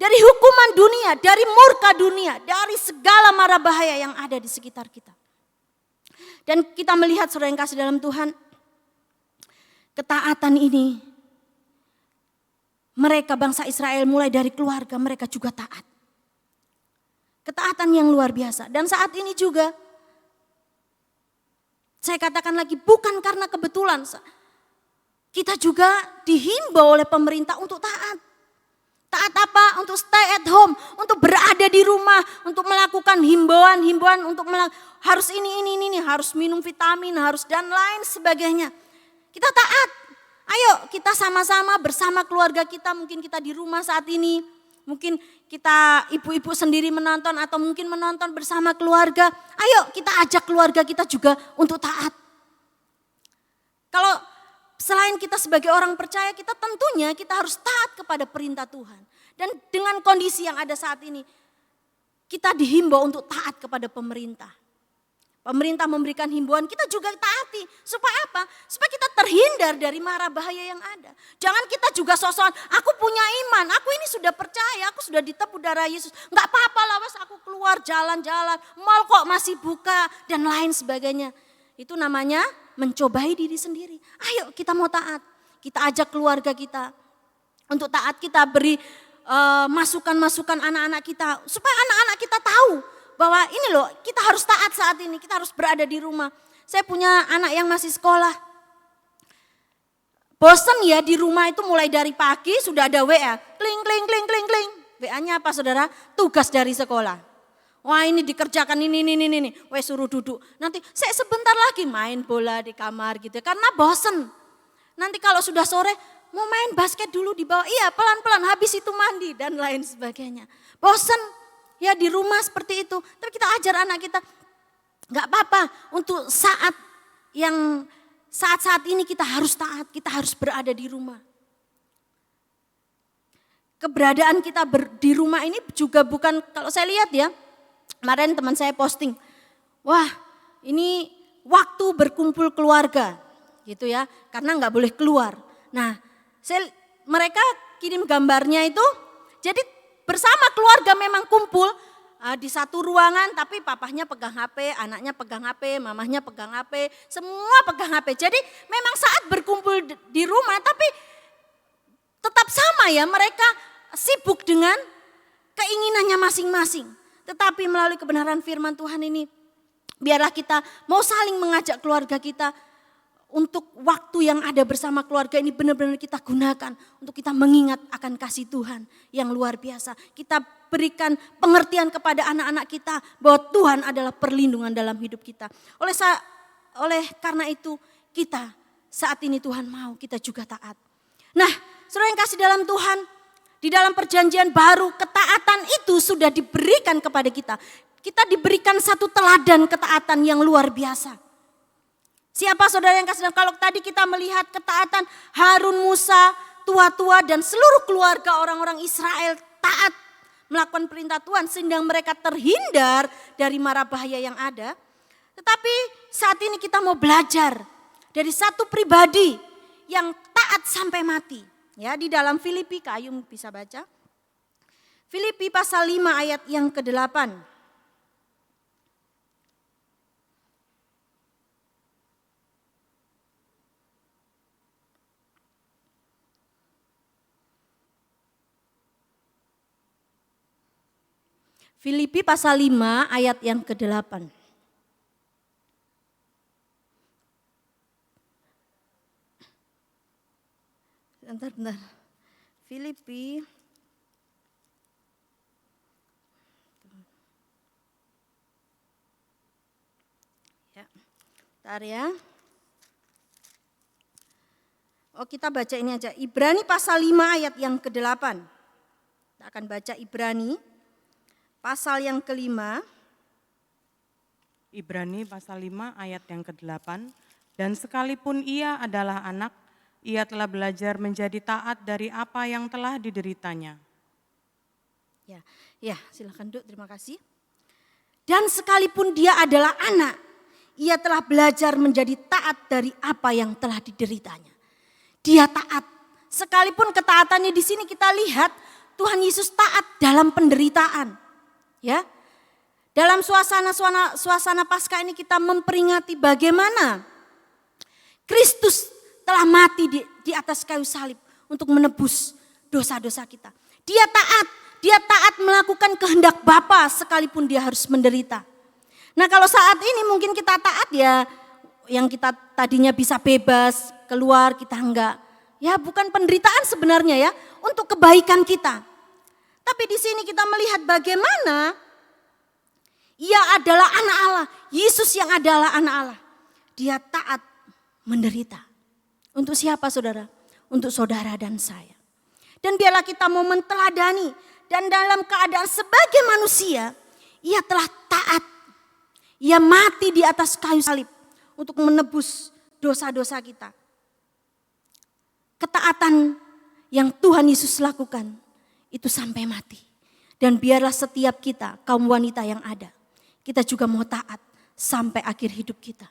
Dari hukuman dunia, dari murka dunia, dari segala mara bahaya yang ada di sekitar kita. Dan kita melihat saudara yang kasih dalam Tuhan, ketaatan ini, mereka bangsa Israel mulai dari keluarga mereka juga taat. Ketaatan yang luar biasa. Dan saat ini juga, saya katakan lagi bukan karena kebetulan, kita juga dihimbau oleh pemerintah untuk taat. Taat apa? Untuk stay at home, untuk berada di rumah, untuk melakukan himbauan, untuk harus ini, harus minum vitamin, harus dan lain sebagainya. Kita taat. Ayo kita sama-sama bersama keluarga kita, mungkin kita di rumah saat ini, mungkin kita ibu-ibu sendiri menonton atau mungkin menonton bersama keluarga. Ayo kita ajak keluarga kita juga untuk taat. Kalau selain kita sebagai orang percaya, kita tentunya kita harus taat kepada perintah Tuhan. Dan dengan kondisi yang ada saat ini, kita dihimbau untuk taat kepada pemerintah. Pemerintah memberikan himbauan, kita juga taati. Supaya apa? Supaya kita terhindar dari mara bahaya yang ada. Jangan kita juga sosokan, aku punya iman, aku ini sudah percaya, aku sudah ditebus darah Yesus. Enggak apa-apa lah, wes aku keluar jalan-jalan, mal kok masih buka dan lain sebagainya. Itu namanya mencobai diri sendiri. Ayo kita mau taat. Kita ajak keluarga kita untuk taat, kita beri masukan-masukan anak-anak kita. Supaya anak-anak kita tahu bahwa ini loh kita harus taat saat ini. Kita harus berada di rumah. Saya punya anak yang masih sekolah. Bosen ya di rumah itu mulai dari pagi sudah ada WA. Kling, kling, kling, kling, kling. WA-nya apa saudara? Tugas dari sekolah. Wah ini dikerjakan ini. Weh suruh duduk. Nanti saya sebentar lagi main bola di kamar gitu. Karena bosen. Nanti kalau sudah sore mau main basket dulu di bawah. Iya pelan-pelan habis itu mandi dan lain sebagainya. Bosen ya di rumah seperti itu. Tapi kita ajar anak kita. Gak apa-apa untuk saat ini kita harus taat. Kita harus berada di rumah. Keberadaan kita di rumah ini juga bukan, kalau saya lihat ya. Kemarin teman saya posting, wah ini waktu berkumpul keluarga gitu ya, karena nggak boleh keluar. Nah mereka kirim gambarnya itu, jadi bersama keluarga memang kumpul di satu ruangan, tapi papahnya pegang HP, anaknya pegang HP, mamahnya pegang HP, semua pegang HP. Jadi memang saat berkumpul di rumah, tapi tetap sama ya, mereka sibuk dengan keinginannya masing-masing. Tetapi melalui kebenaran firman Tuhan ini, biarlah kita mau saling mengajak keluarga kita untuk waktu yang ada bersama keluarga ini benar-benar kita gunakan untuk kita mengingat akan kasih Tuhan yang luar biasa. Kita berikan pengertian kepada anak-anak kita bahwa Tuhan adalah perlindungan dalam hidup kita. Oleh karena itu kita saat ini Tuhan mau kita juga taat. Nah, saudara yang kasih dalam Tuhan, di dalam perjanjian baru ketaatan itu sudah diberikan kepada kita. Kita diberikan satu teladan ketaatan yang luar biasa. Siapa saudara yang kasih? Kalau tadi kita melihat ketaatan Harun, Musa, tua-tua dan seluruh keluarga orang-orang Israel taat melakukan perintah Tuhan sehingga mereka terhindar dari mara bahaya yang ada. Tetapi saat ini kita mau belajar dari satu pribadi yang taat sampai mati. Ya, di dalam Filipi, Kayum bisa baca. Filipi pasal 5 ayat yang ke-8. Filipi pasal 5 ayat yang ke-8. Bentar. Filipi. Ya. Bentar ya. Oh, kita baca ini aja. Ibrani pasal 5 ayat yang ke-8. Kita akan baca Ibrani pasal yang ke-5. Ibrani pasal 5 ayat yang ke-8. Dan sekalipun ia adalah anak, ia telah belajar menjadi taat dari apa yang telah dideritanya. Ya, silakan Duk, terima kasih. Dan sekalipun dia adalah anak, ia telah belajar menjadi taat dari apa yang telah dideritanya. Dia taat. Sekalipun ketaatannya di sini kita lihat Tuhan Yesus taat dalam penderitaan. Ya. Dalam suasana Paskah ini kita memperingati bagaimana Kristus telah mati di atas kayu salib untuk menebus dosa-dosa kita. Dia taat melakukan kehendak Bapa sekalipun dia harus menderita. Nah, kalau saat ini mungkin kita taat ya, yang kita tadinya bisa bebas keluar kita enggak. Ya, bukan penderitaan sebenarnya ya, untuk kebaikan kita. Tapi di sini kita melihat bagaimana ia adalah anak Allah, Yesus yang adalah anak Allah. Dia taat menderita. Untuk siapa saudara? Untuk saudara dan saya. Dan biarlah kita mau menteladani dan dalam keadaan sebagai manusia, ia telah taat. Ia mati di atas kayu salib untuk menebus dosa-dosa kita. Ketaatan yang Tuhan Yesus lakukan itu sampai mati. Dan biarlah setiap kita, kaum wanita yang ada, kita juga mau taat sampai akhir hidup kita.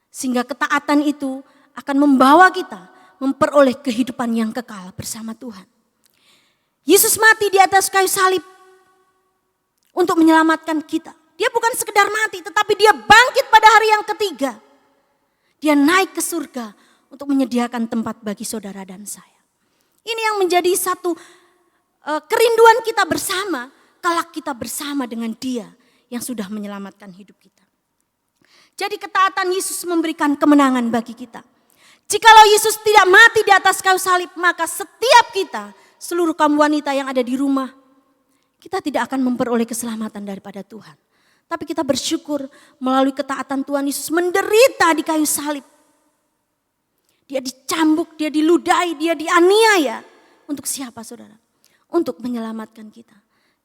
Sehingga ketaatan itu akan membawa kita memperoleh kehidupan yang kekal bersama Tuhan. Yesus mati di atas kayu salib untuk menyelamatkan kita. Dia bukan sekedar mati, tetapi dia bangkit pada hari yang ketiga. Dia naik ke surga untuk menyediakan tempat bagi saudara dan saya. Ini yang menjadi satu kerinduan kita bersama, kelak kita bersama dengan dia yang sudah menyelamatkan hidup kita. Jadi ketaatan Yesus memberikan kemenangan bagi kita. Jikalau Yesus tidak mati di atas kayu salib, maka setiap kita, seluruh kaum wanita yang ada di rumah, kita tidak akan memperoleh keselamatan daripada Tuhan. Tapi kita bersyukur melalui ketaatan Tuhan Yesus menderita di kayu salib. Dia dicambuk, dia diludahi, dia dianiaya. Untuk siapa saudara? Untuk menyelamatkan kita.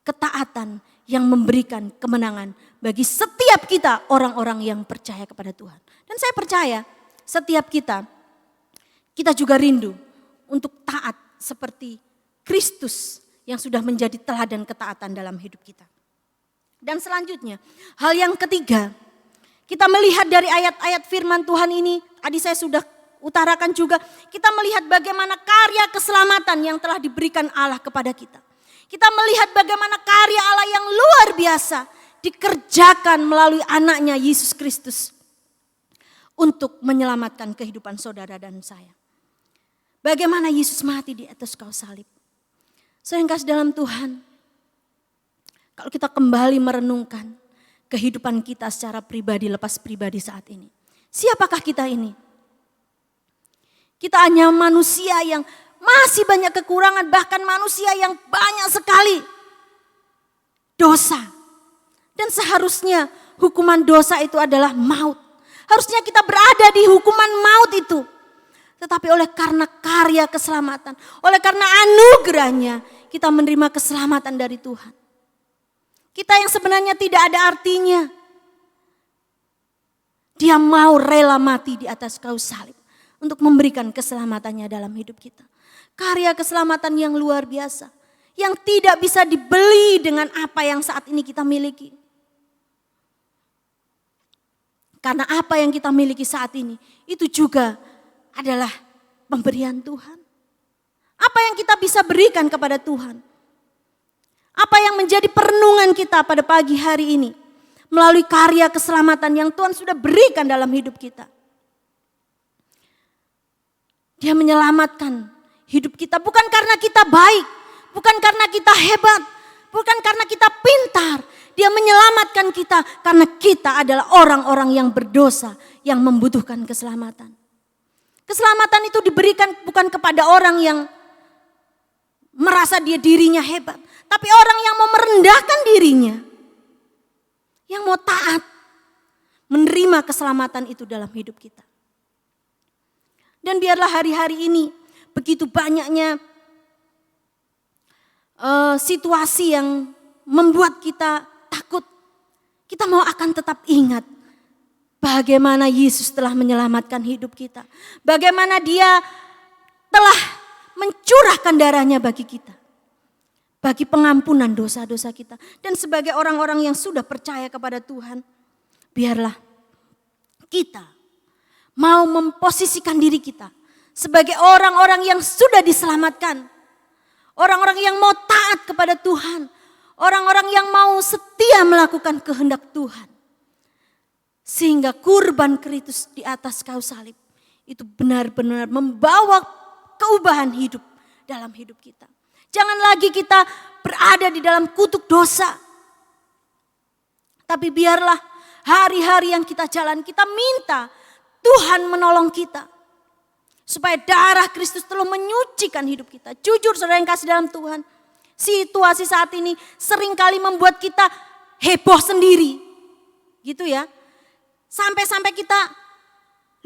Ketaatan yang memberikan kemenangan bagi setiap kita orang-orang yang percaya kepada Tuhan. Dan saya percaya setiap kita juga rindu untuk taat seperti Kristus yang sudah menjadi teladan ketaatan dalam hidup kita. Dan selanjutnya, hal yang ketiga, kita melihat dari ayat-ayat firman Tuhan ini, tadi saya sudah utarakan juga, kita melihat bagaimana karya keselamatan yang telah diberikan Allah kepada kita. Kita melihat bagaimana karya Allah yang luar biasa dikerjakan melalui anaknya Yesus Kristus untuk menyelamatkan kehidupan saudara dan saya. Bagaimana Yesus mati di atas kayu salib. Saya yang kasih dalam Tuhan, kalau kita kembali merenungkan kehidupan kita secara pribadi, lepas pribadi saat ini. Siapakah kita ini? Kita hanya manusia yang masih banyak kekurangan, bahkan manusia yang banyak sekali dosa. Dan seharusnya hukuman dosa itu adalah maut. Harusnya kita berada di hukuman maut itu. Tetapi oleh karena karya keselamatan, oleh karena anugerahnya, kita menerima keselamatan dari Tuhan. Kita yang sebenarnya tidak ada artinya. Dia mau rela mati di atas kayu salib untuk memberikan keselamatannya dalam hidup kita. Karya keselamatan yang luar biasa. Yang tidak bisa dibeli dengan apa yang saat ini kita miliki. Karena apa yang kita miliki saat ini itu juga adalah pemberian Tuhan. Apa yang kita bisa berikan kepada Tuhan? Apa yang menjadi perenungan kita pada pagi hari ini melalui karya keselamatan yang Tuhan sudah berikan dalam hidup kita. Dia menyelamatkan hidup kita bukan karena kita baik, bukan karena kita hebat, bukan karena kita pintar. Dia menyelamatkan kita karena kita adalah orang-orang yang berdosa yang membutuhkan keselamatan. Keselamatan itu diberikan bukan kepada orang yang merasa dirinya hebat, tapi orang yang mau merendahkan dirinya, yang mau taat, menerima keselamatan itu dalam hidup kita. Dan biarlah hari-hari ini begitu banyaknya situasi yang membuat kita takut. Kita mau akan tetap ingat bagaimana Yesus telah menyelamatkan hidup kita. Bagaimana Dia telah mencurahkan darahnya bagi kita. Bagi pengampunan dosa-dosa kita. Dan sebagai orang-orang yang sudah percaya kepada Tuhan, biarlah kita mau memposisikan diri kita sebagai orang-orang yang sudah diselamatkan. Orang-orang yang mau taat kepada Tuhan. Orang-orang yang mau setia melakukan kehendak Tuhan. Sehingga kurban Kristus di atas kayu salib itu benar-benar membawa keubahan hidup dalam hidup kita. Jangan lagi kita berada di dalam kutuk dosa. Tapi biarlah hari-hari yang kita jalan, kita minta Tuhan menolong kita. Supaya darah Kristus telah menyucikan hidup kita. Jujur saudara yang kasih dalam Tuhan. Situasi saat ini seringkali membuat kita heboh sendiri. Gitu ya. Sampai-sampai kita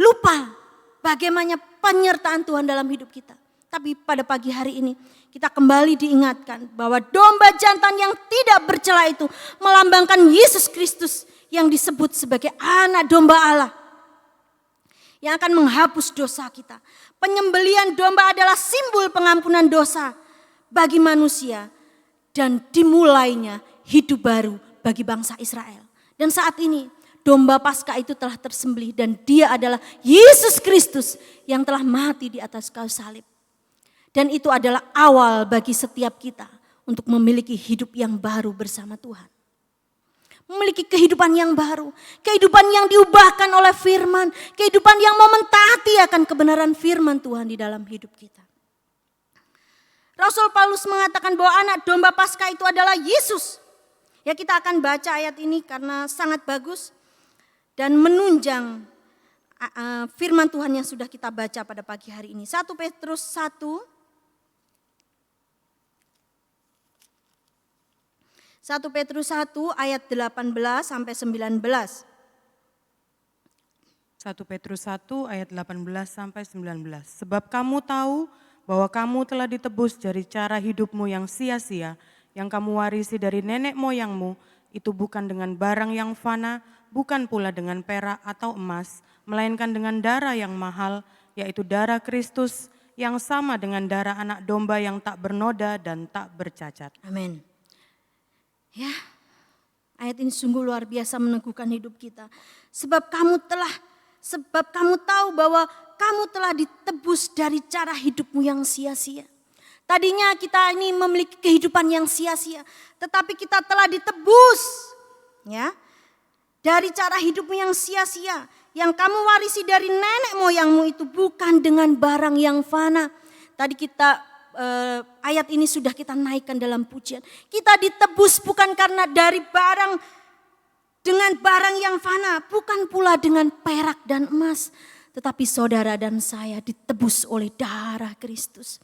lupa bagaimana penyertaan Tuhan dalam hidup kita. Tapi pada pagi hari ini kita kembali diingatkan bahwa domba jantan yang tidak bercela itu melambangkan Yesus Kristus yang disebut sebagai anak domba Allah. Yang akan menghapus dosa kita. Penyembelian domba adalah simbol pengampunan dosa bagi manusia. Dan dimulainya hidup baru bagi bangsa Israel. Dan saat ini domba Paskah itu telah tersembelih. Dan Dia adalah Yesus Kristus yang telah mati di atas kayu salib. Dan itu adalah awal bagi setiap kita untuk memiliki hidup yang baru bersama Tuhan. Memiliki kehidupan yang baru. Kehidupan yang diubahkan oleh firman. Kehidupan yang mau mentaati akan kebenaran firman Tuhan di dalam hidup kita. Rasul Paulus mengatakan bahwa anak domba Paskah itu adalah Yesus. Ya, kita akan baca ayat ini karena sangat bagus. Dan menunjang firman Tuhan yang sudah kita baca pada pagi hari ini. 1 Petrus 1. 1 Petrus 1 ayat 18 sampai 19. 1 Petrus 1 ayat 18 sampai 19. Sebab kamu tahu bahwa kamu telah ditebus dari cara hidupmu yang sia-sia, yang kamu warisi dari nenek moyangmu, itu bukan dengan barang yang fana, bukan pula dengan perak atau emas, melainkan dengan darah yang mahal, yaitu darah Kristus, yang sama dengan darah anak domba yang tak bernoda dan tak bercacat. Amin. Ya, ayat ini sungguh luar biasa meneguhkan hidup kita. Sebab kamu tahu bahwa kamu telah ditebus dari cara hidupmu yang sia-sia. Tadinya kita ini memiliki kehidupan yang sia-sia, tetapi kita telah ditebus, ya, dari cara hidupmu yang sia-sia. Yang kamu warisi dari nenek moyangmu itu bukan dengan barang yang fana. Tadi ayat ini sudah kita naikkan dalam pujian. Kita ditebus bukan karena dari dengan barang yang fana, bukan pula dengan perak dan emas. Tetapi saudara dan saya ditebus oleh darah Kristus.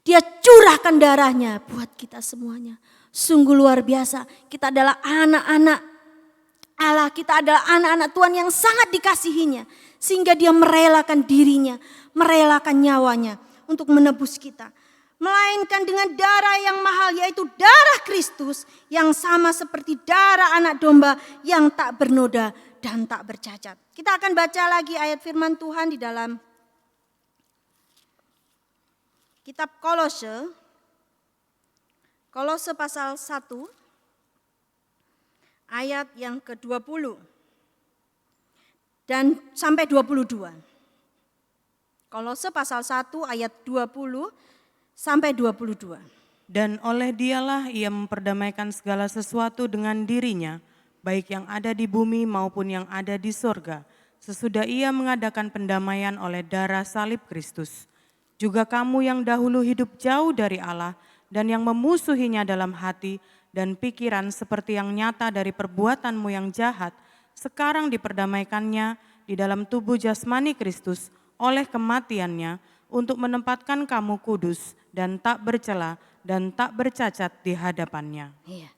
Dia curahkan darahnya buat kita semuanya. Sungguh luar biasa. Kita adalah anak-anak Allah. Kita adalah anak-anak Tuhan yang sangat dikasihinya. Sehingga Dia merelakan dirinya, merelakan nyawanya untuk menebus kita. Melainkan dengan darah yang mahal, yaitu darah Kristus yang sama seperti darah anak domba yang tak bernoda dan tak bercacat. Kita akan baca lagi ayat firman Tuhan di dalam kitab Kolose pasal 1 ayat yang ke-20 dan sampai 22. Kolose pasal 1 ayat 20 sampai 22. Dan oleh Dialah ia memperdamaikan segala sesuatu dengan dirinya, baik yang ada di bumi maupun yang ada di sorga, sesudah ia mengadakan pendamaian oleh darah salib Kristus. Juga kamu yang dahulu hidup jauh dari Allah dan yang memusuhinya dalam hati dan pikiran seperti yang nyata dari perbuatanmu yang jahat, sekarang diperdamaikannya di dalam tubuh jasmani Kristus oleh kematiannya untuk menempatkan kamu kudus dan tak bercela dan tak bercacat di hadapannya. Iya.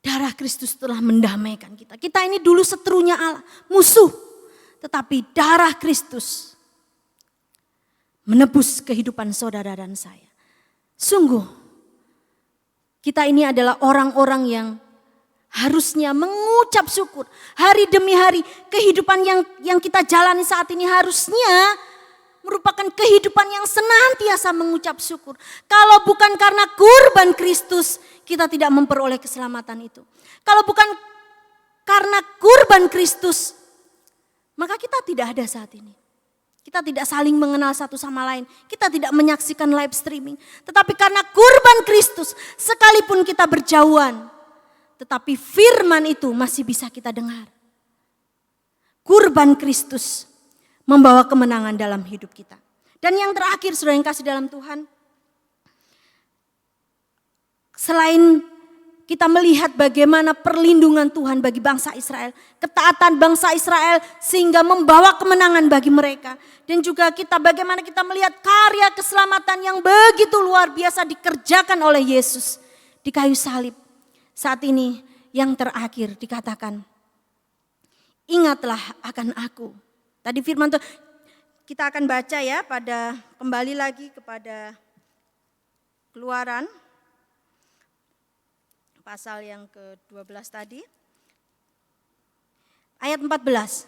Darah Kristus telah mendamaikan kita. Kita ini dulu seterunya Allah, musuh. Tetapi darah Kristus menebus kehidupan saudara dan saya. Sungguh, kita ini adalah orang-orang yang harusnya mengucap syukur. Hari demi hari kehidupan yang kita jalani saat ini harusnya merupakan kehidupan yang senantiasa mengucap syukur. Kalau bukan karena kurban Kristus, kita tidak memperoleh keselamatan itu. Kalau bukan karena kurban Kristus, maka kita tidak ada saat ini. Kita tidak saling mengenal satu sama lain. Kita tidak menyaksikan live streaming. Tetapi karena kurban Kristus, sekalipun kita berjauhan, tetapi firman itu masih bisa kita dengar. Kurban Kristus membawa kemenangan dalam hidup kita. Dan yang terakhir, saudara yang kasih dalam Tuhan, selain kita melihat bagaimana perlindungan Tuhan bagi bangsa Israel, ketaatan bangsa Israel sehingga membawa kemenangan bagi mereka. Dan juga bagaimana kita melihat karya keselamatan yang begitu luar biasa dikerjakan oleh Yesus di kayu salib. Saat ini yang terakhir dikatakan, ingatlah akan aku. Tadi firman Tuhan kita akan baca ya, kembali lagi kepada Keluaran pasal yang ke-12 tadi. Ayat 14.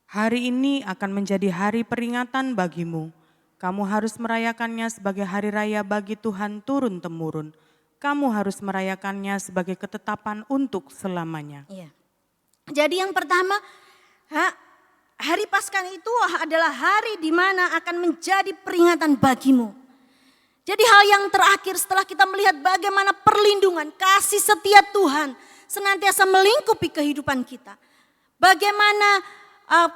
Hari ini akan menjadi hari peringatan bagimu. Kamu harus merayakannya sebagai hari raya bagi Tuhan turun-temurun. Kamu harus merayakannya sebagai ketetapan untuk selamanya. Iya. Jadi yang pertama, hari Paskah itu adalah hari di mana akan menjadi peringatan bagimu. Jadi hal yang terakhir setelah kita melihat bagaimana perlindungan, kasih setia Tuhan senantiasa melingkupi kehidupan kita. Bagaimana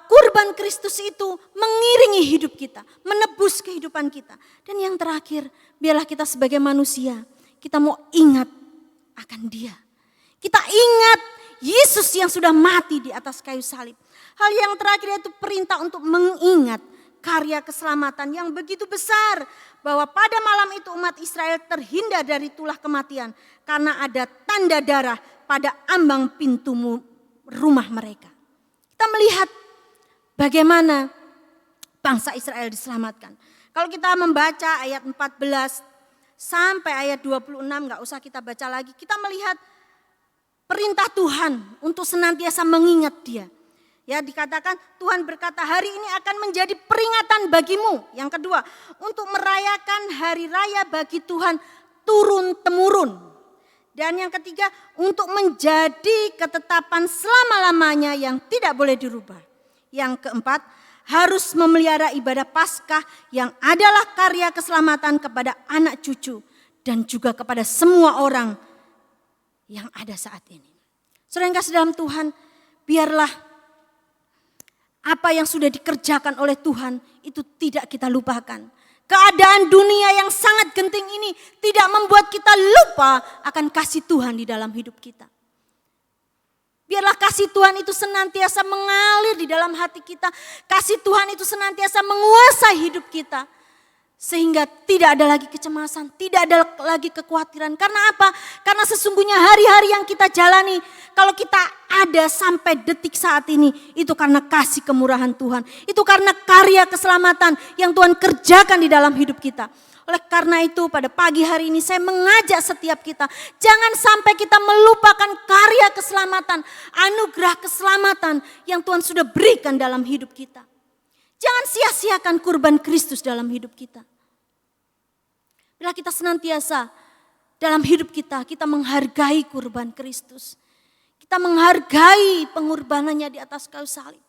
kurban Kristus itu mengiringi hidup kita, menebus kehidupan kita. Dan yang terakhir, biarlah kita sebagai manusia, kita mau ingat akan Dia. Kita ingat Yesus yang sudah mati di atas kayu salib. Hal yang terakhir yaitu perintah untuk mengingat karya keselamatan yang begitu besar. Bahwa pada malam itu umat Israel terhindar dari tulah kematian. Karena ada tanda darah pada ambang pintu rumah mereka. Kita melihat bagaimana bangsa Israel diselamatkan. Kalau kita membaca ayat 14 sampai ayat 26, gak usah kita baca lagi. Kita melihat perintah Tuhan untuk senantiasa mengingat Dia. Ya, dikatakan Tuhan berkata, hari ini akan menjadi peringatan bagimu. Yang kedua, untuk merayakan hari raya bagi Tuhan turun-temurun. Dan yang ketiga, untuk menjadi ketetapan selama-lamanya yang tidak boleh dirubah. Yang keempat, harus memelihara ibadah Paskah yang adalah karya keselamatan kepada anak cucu dan juga kepada semua orang yang ada saat ini. Saudara yang kasih dalam Tuhan, biarlah apa yang sudah dikerjakan oleh Tuhan itu tidak kita lupakan. Keadaan dunia yang sangat genting ini tidak membuat kita lupa akan kasih Tuhan di dalam hidup kita. Biarlah kasih Tuhan itu senantiasa mengalir di dalam hati kita. Kasih Tuhan itu senantiasa menguasai hidup kita. Sehingga tidak ada lagi kecemasan, tidak ada lagi kekhawatiran. Karena apa? Karena sesungguhnya hari-hari yang kita jalani, kalau kita ada sampai detik saat ini, itu karena kasih kemurahan Tuhan. Itu karena karya keselamatan yang Tuhan kerjakan di dalam hidup kita. Oleh karena itu pada pagi hari ini saya mengajak setiap kita, jangan sampai kita melupakan karya keselamatan, anugerah keselamatan yang Tuhan sudah berikan dalam hidup kita. Jangan sia-siakan kurban Kristus dalam hidup kita. Bila kita senantiasa dalam hidup kita menghargai kurban Kristus. Kita menghargai pengorbanannya di atas kayu salib.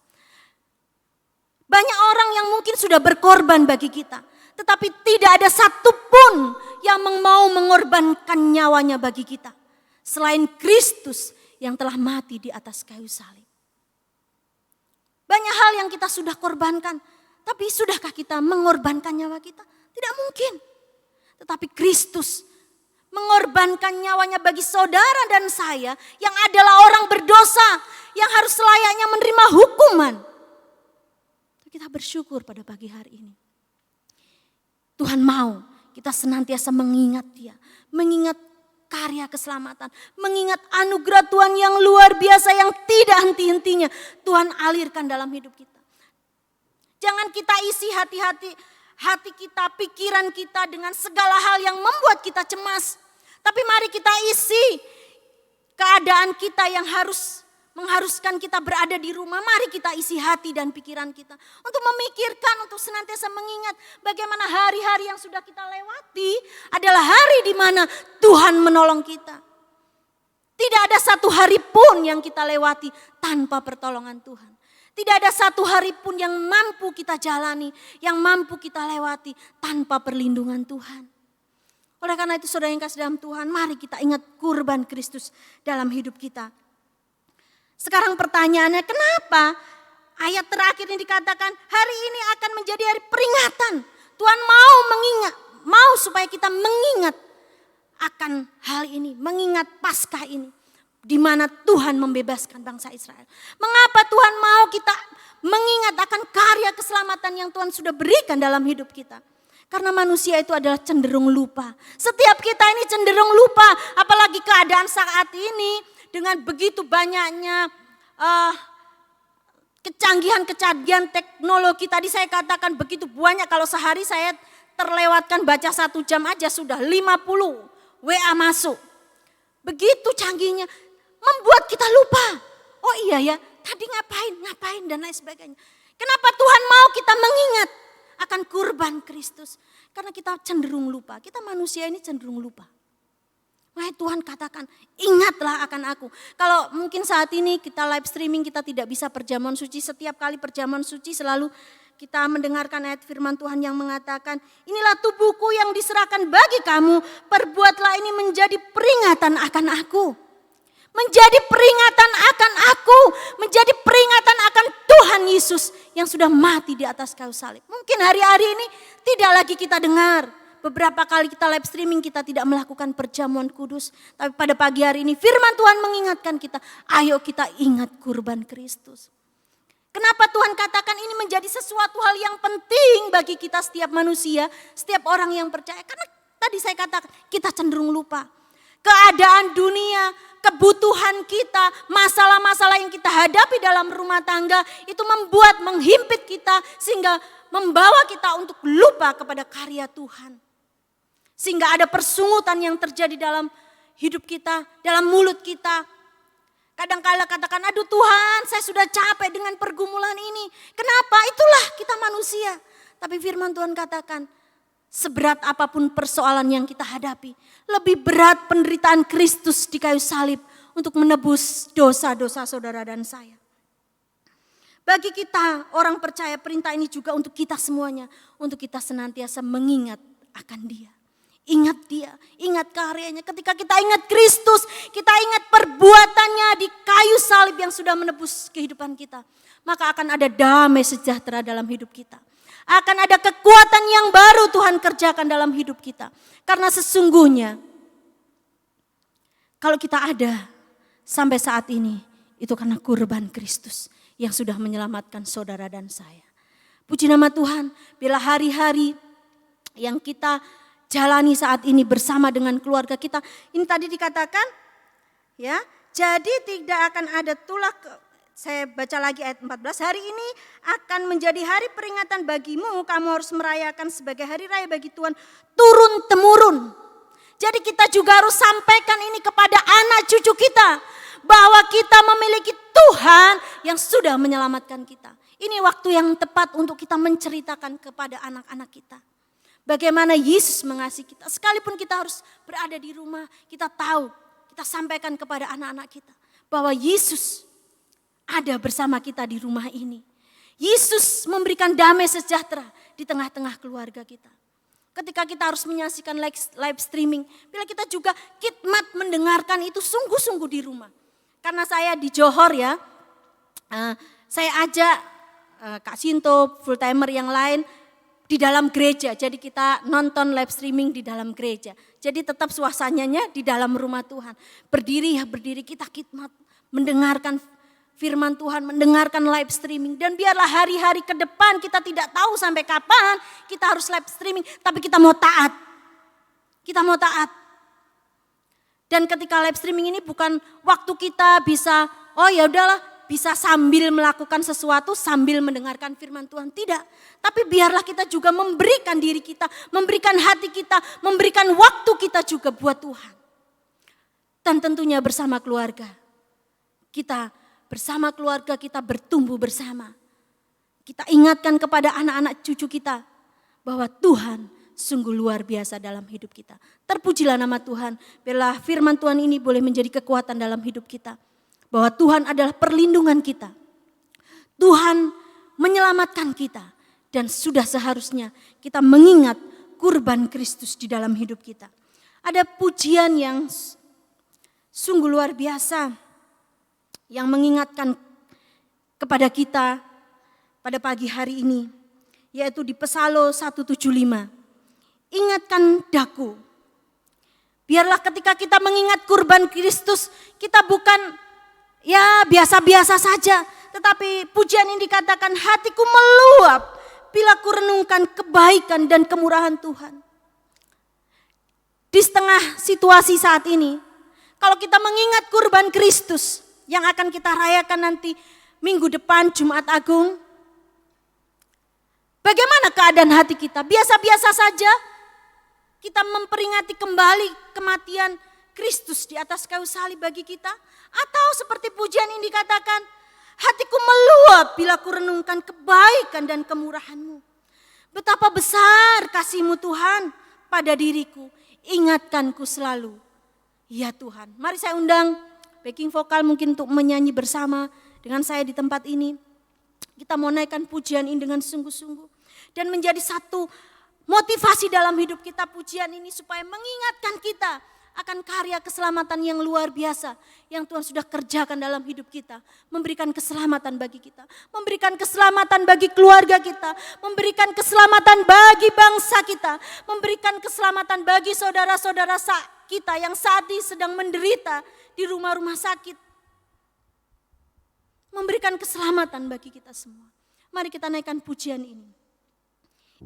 Banyak orang yang mungkin sudah berkorban bagi kita. Tetapi tidak ada satupun yang mau mengorbankan nyawanya bagi kita. Selain Kristus yang telah mati di atas kayu salib. Banyak hal yang kita sudah korbankan. Tapi sudahkah kita mengorbankan nyawa kita? Tidak mungkin. Tetapi Kristus mengorbankan nyawanya bagi saudara dan saya yang adalah orang berdosa. Yang harus selayaknya menerima hukuman. kita bersyukur pada pagi hari ini. Tuhan mau kita senantiasa mengingat Dia, mengingat karya keselamatan, mengingat anugerah Tuhan yang luar biasa yang tidak henti-hentinya Tuhan alirkan dalam hidup kita. Jangan kita isi hati kita, pikiran kita dengan segala hal yang membuat kita cemas. Tapi mari kita isi keadaan kita yang mengharuskan kita berada di rumah. Mari kita isi hati dan pikiran kita untuk memikirkan, untuk senantiasa mengingat bagaimana hari-hari yang sudah kita lewati adalah hari di mana Tuhan menolong kita. Tidak ada satu hari pun yang kita lewati tanpa pertolongan Tuhan. Tidak ada satu hari pun yang mampu kita jalani, yang mampu kita lewati tanpa perlindungan Tuhan. Oleh karena itu saudara yang kasih dalam Tuhan, mari kita ingat kurban Kristus dalam hidup kita. Sekarang pertanyaannya, kenapa ayat terakhir ini dikatakan hari ini akan menjadi hari peringatan. Tuhan mau supaya kita mengingat akan hal ini, mengingat Paskah ini, di mana Tuhan membebaskan bangsa Israel. Mengapa Tuhan mau kita mengingat akan karya keselamatan yang Tuhan sudah berikan dalam hidup kita? Karena manusia itu adalah cenderung lupa. Setiap kita ini cenderung lupa, apalagi keadaan saat ini. Dengan begitu banyaknya kecanggihan teknologi. Tadi saya katakan begitu banyak, kalau sehari saya terlewatkan baca 1 jam aja sudah 50 WA masuk. Begitu canggihnya membuat kita lupa. Oh iya ya, tadi ngapain dan lain sebagainya. Kenapa Tuhan mau kita mengingat akan kurban Kristus? Karena kita cenderung lupa, kita manusia ini cenderung lupa. Makanya Tuhan katakan, ingatlah akan aku. Kalau mungkin saat ini kita live streaming, kita tidak bisa perjamuan suci. Setiap kali perjamuan suci selalu kita mendengarkan ayat firman Tuhan yang mengatakan, inilah tubuhku yang diserahkan bagi kamu, perbuatlah ini menjadi peringatan akan aku. Menjadi peringatan akan aku, menjadi peringatan akan Tuhan Yesus yang sudah mati di atas kayu salib. Mungkin hari-hari ini tidak lagi kita dengar. Beberapa kali kita live streaming kita tidak melakukan perjamuan kudus. Tapi pada pagi hari ini firman Tuhan mengingatkan kita, ayo kita ingat kurban Kristus. Kenapa Tuhan katakan ini menjadi sesuatu hal yang penting bagi kita setiap manusia, setiap orang yang percaya. Karena tadi saya katakan kita cenderung lupa. Keadaan dunia, kebutuhan kita, masalah-masalah yang kita hadapi dalam rumah tangga itu menghimpit kita sehingga membawa kita untuk lupa kepada karya Tuhan. Sehingga ada persungutan yang terjadi dalam hidup kita, dalam mulut kita. Kadang-kala katakan, aduh Tuhan saya sudah capek dengan pergumulan ini. Kenapa? Itulah kita manusia. Tapi firman Tuhan katakan, seberat apapun persoalan yang kita hadapi, lebih berat penderitaan Kristus di kayu salib untuk menebus dosa-dosa saudara dan saya. Bagi kita orang percaya perintah ini juga untuk kita semuanya. Untuk kita senantiasa mengingat akan Dia. Ingat Dia, ingat karyanya. Ketika kita ingat Kristus, kita ingat perbuatannya di kayu salib yang sudah menebus kehidupan kita. Maka akan ada damai sejahtera dalam hidup kita. Akan ada kekuatan yang baru Tuhan kerjakan dalam hidup kita. Karena sesungguhnya kalau kita ada sampai saat ini, itu karena kurban Kristus yang sudah menyelamatkan saudara dan saya. Puji nama Tuhan, bila hari-hari yang kita jalani saat ini bersama dengan keluarga kita. Ini tadi dikatakan, ya, jadi tidak akan ada tulak. Saya baca lagi ayat 14, hari ini akan menjadi hari peringatan bagimu, kamu harus merayakan sebagai hari raya bagi Tuhan turun-temurun. Jadi kita juga harus sampaikan ini kepada anak cucu kita, bahwa kita memiliki Tuhan yang sudah menyelamatkan kita. Ini waktu yang tepat untuk kita menceritakan kepada anak-anak kita. Bagaimana Yesus mengasihi kita, sekalipun kita harus berada di rumah, kita tahu, kita sampaikan kepada anak-anak kita, bahwa Yesus ada bersama kita di rumah ini. Yesus memberikan damai sejahtera di tengah-tengah keluarga kita. Ketika kita harus menyaksikan live streaming, bila kita juga khidmat mendengarkan itu sungguh-sungguh di rumah. Karena saya di Johor ya, saya ajak Kak Sinto, full timer yang lain di dalam gereja. Jadi kita nonton live streaming di dalam gereja. Jadi tetap suasananya di dalam rumah Tuhan. Berdiri kita khidmat mendengarkan firman Tuhan, mendengarkan live streaming. Dan biarlah hari-hari ke depan kita tidak tahu sampai kapan kita harus live streaming. Tapi kita mau taat. Kita mau taat. Dan ketika live streaming ini bukan waktu kita bisa, oh ya udahlah, bisa sambil melakukan sesuatu, sambil mendengarkan firman Tuhan. Tidak. Tapi biarlah kita juga memberikan diri kita, memberikan hati kita, memberikan waktu kita juga buat Tuhan. Dan tentunya bersama keluarga. Kita bersama keluarga kita bertumbuh bersama. Kita ingatkan kepada anak-anak cucu kita bahwa Tuhan sungguh luar biasa dalam hidup kita. Terpujilah nama Tuhan. Biarlah firman Tuhan ini boleh menjadi kekuatan dalam hidup kita. Bahwa Tuhan adalah perlindungan kita. Tuhan menyelamatkan kita. Dan sudah seharusnya kita mengingat kurban Kristus di dalam hidup kita. Ada pujian yang sungguh luar biasa yang mengingatkan kepada kita pada pagi hari ini, yaitu di Pesalo 175. Ingatkan daku. Biarlah ketika kita mengingat kurban Kristus, kita bukan ya biasa-biasa saja, tetapi pujian ini dikatakan hatiku meluap bila ku renungkan kebaikan dan kemurahan Tuhan. Di setengah situasi saat ini, kalau kita mengingat kurban Kristus yang akan kita rayakan nanti minggu depan Jumat Agung. Bagaimana keadaan hati kita? Biasa-biasa saja kita memperingati kembali kematian Kristus di atas kayu salib bagi kita. Atau seperti pujian ini dikatakan, hatiku meluap bila ku renungkan kebaikan dan kemurahan-Mu. Betapa besar kasih-Mu Tuhan pada diriku, ingatkanku selalu. Ya Tuhan, mari saya undang backing vokal mungkin untuk menyanyi bersama dengan saya di tempat ini. Kita mau naikkan pujian ini dengan sungguh-sungguh. Dan menjadi satu motivasi dalam hidup kita pujian ini supaya mengingatkan kita akan karya keselamatan yang luar biasa yang Tuhan sudah kerjakan dalam hidup kita. Memberikan keselamatan bagi kita, memberikan keselamatan bagi keluarga kita, memberikan keselamatan bagi bangsa kita, memberikan keselamatan bagi saudara-saudara kita yang saat ini sedang menderita di rumah-rumah sakit. Memberikan keselamatan bagi kita semua. Mari kita naikkan pujian ini.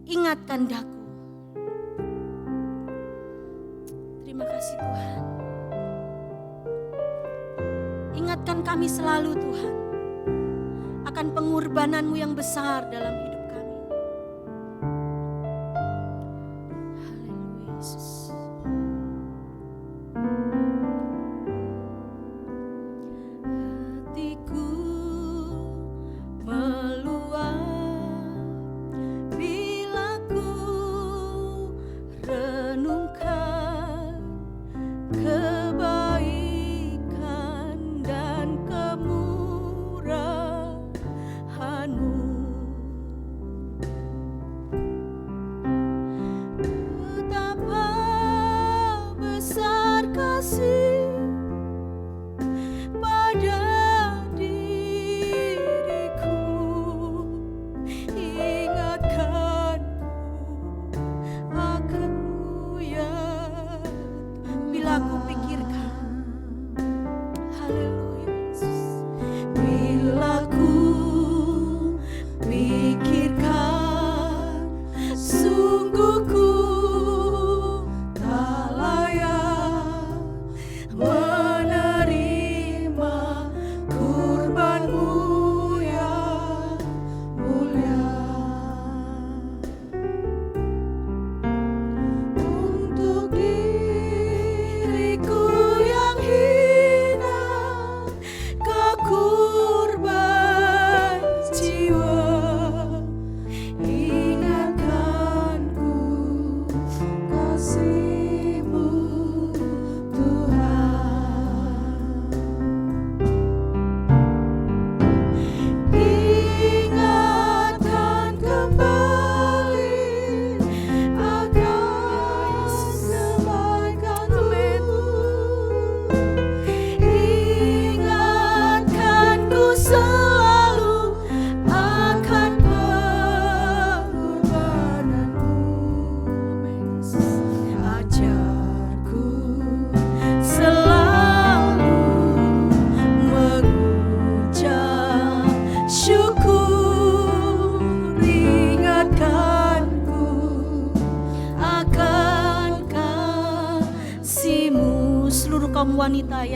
Ingatkan daku. Terima kasih Tuhan. Ingatkan kami selalu Tuhan akan pengorbanan-Mu yang besar dalam hidup kami. Haleluya Yesus. Hatiku meluap bila ku renungkan kebaikan dan kemurahan-Mu.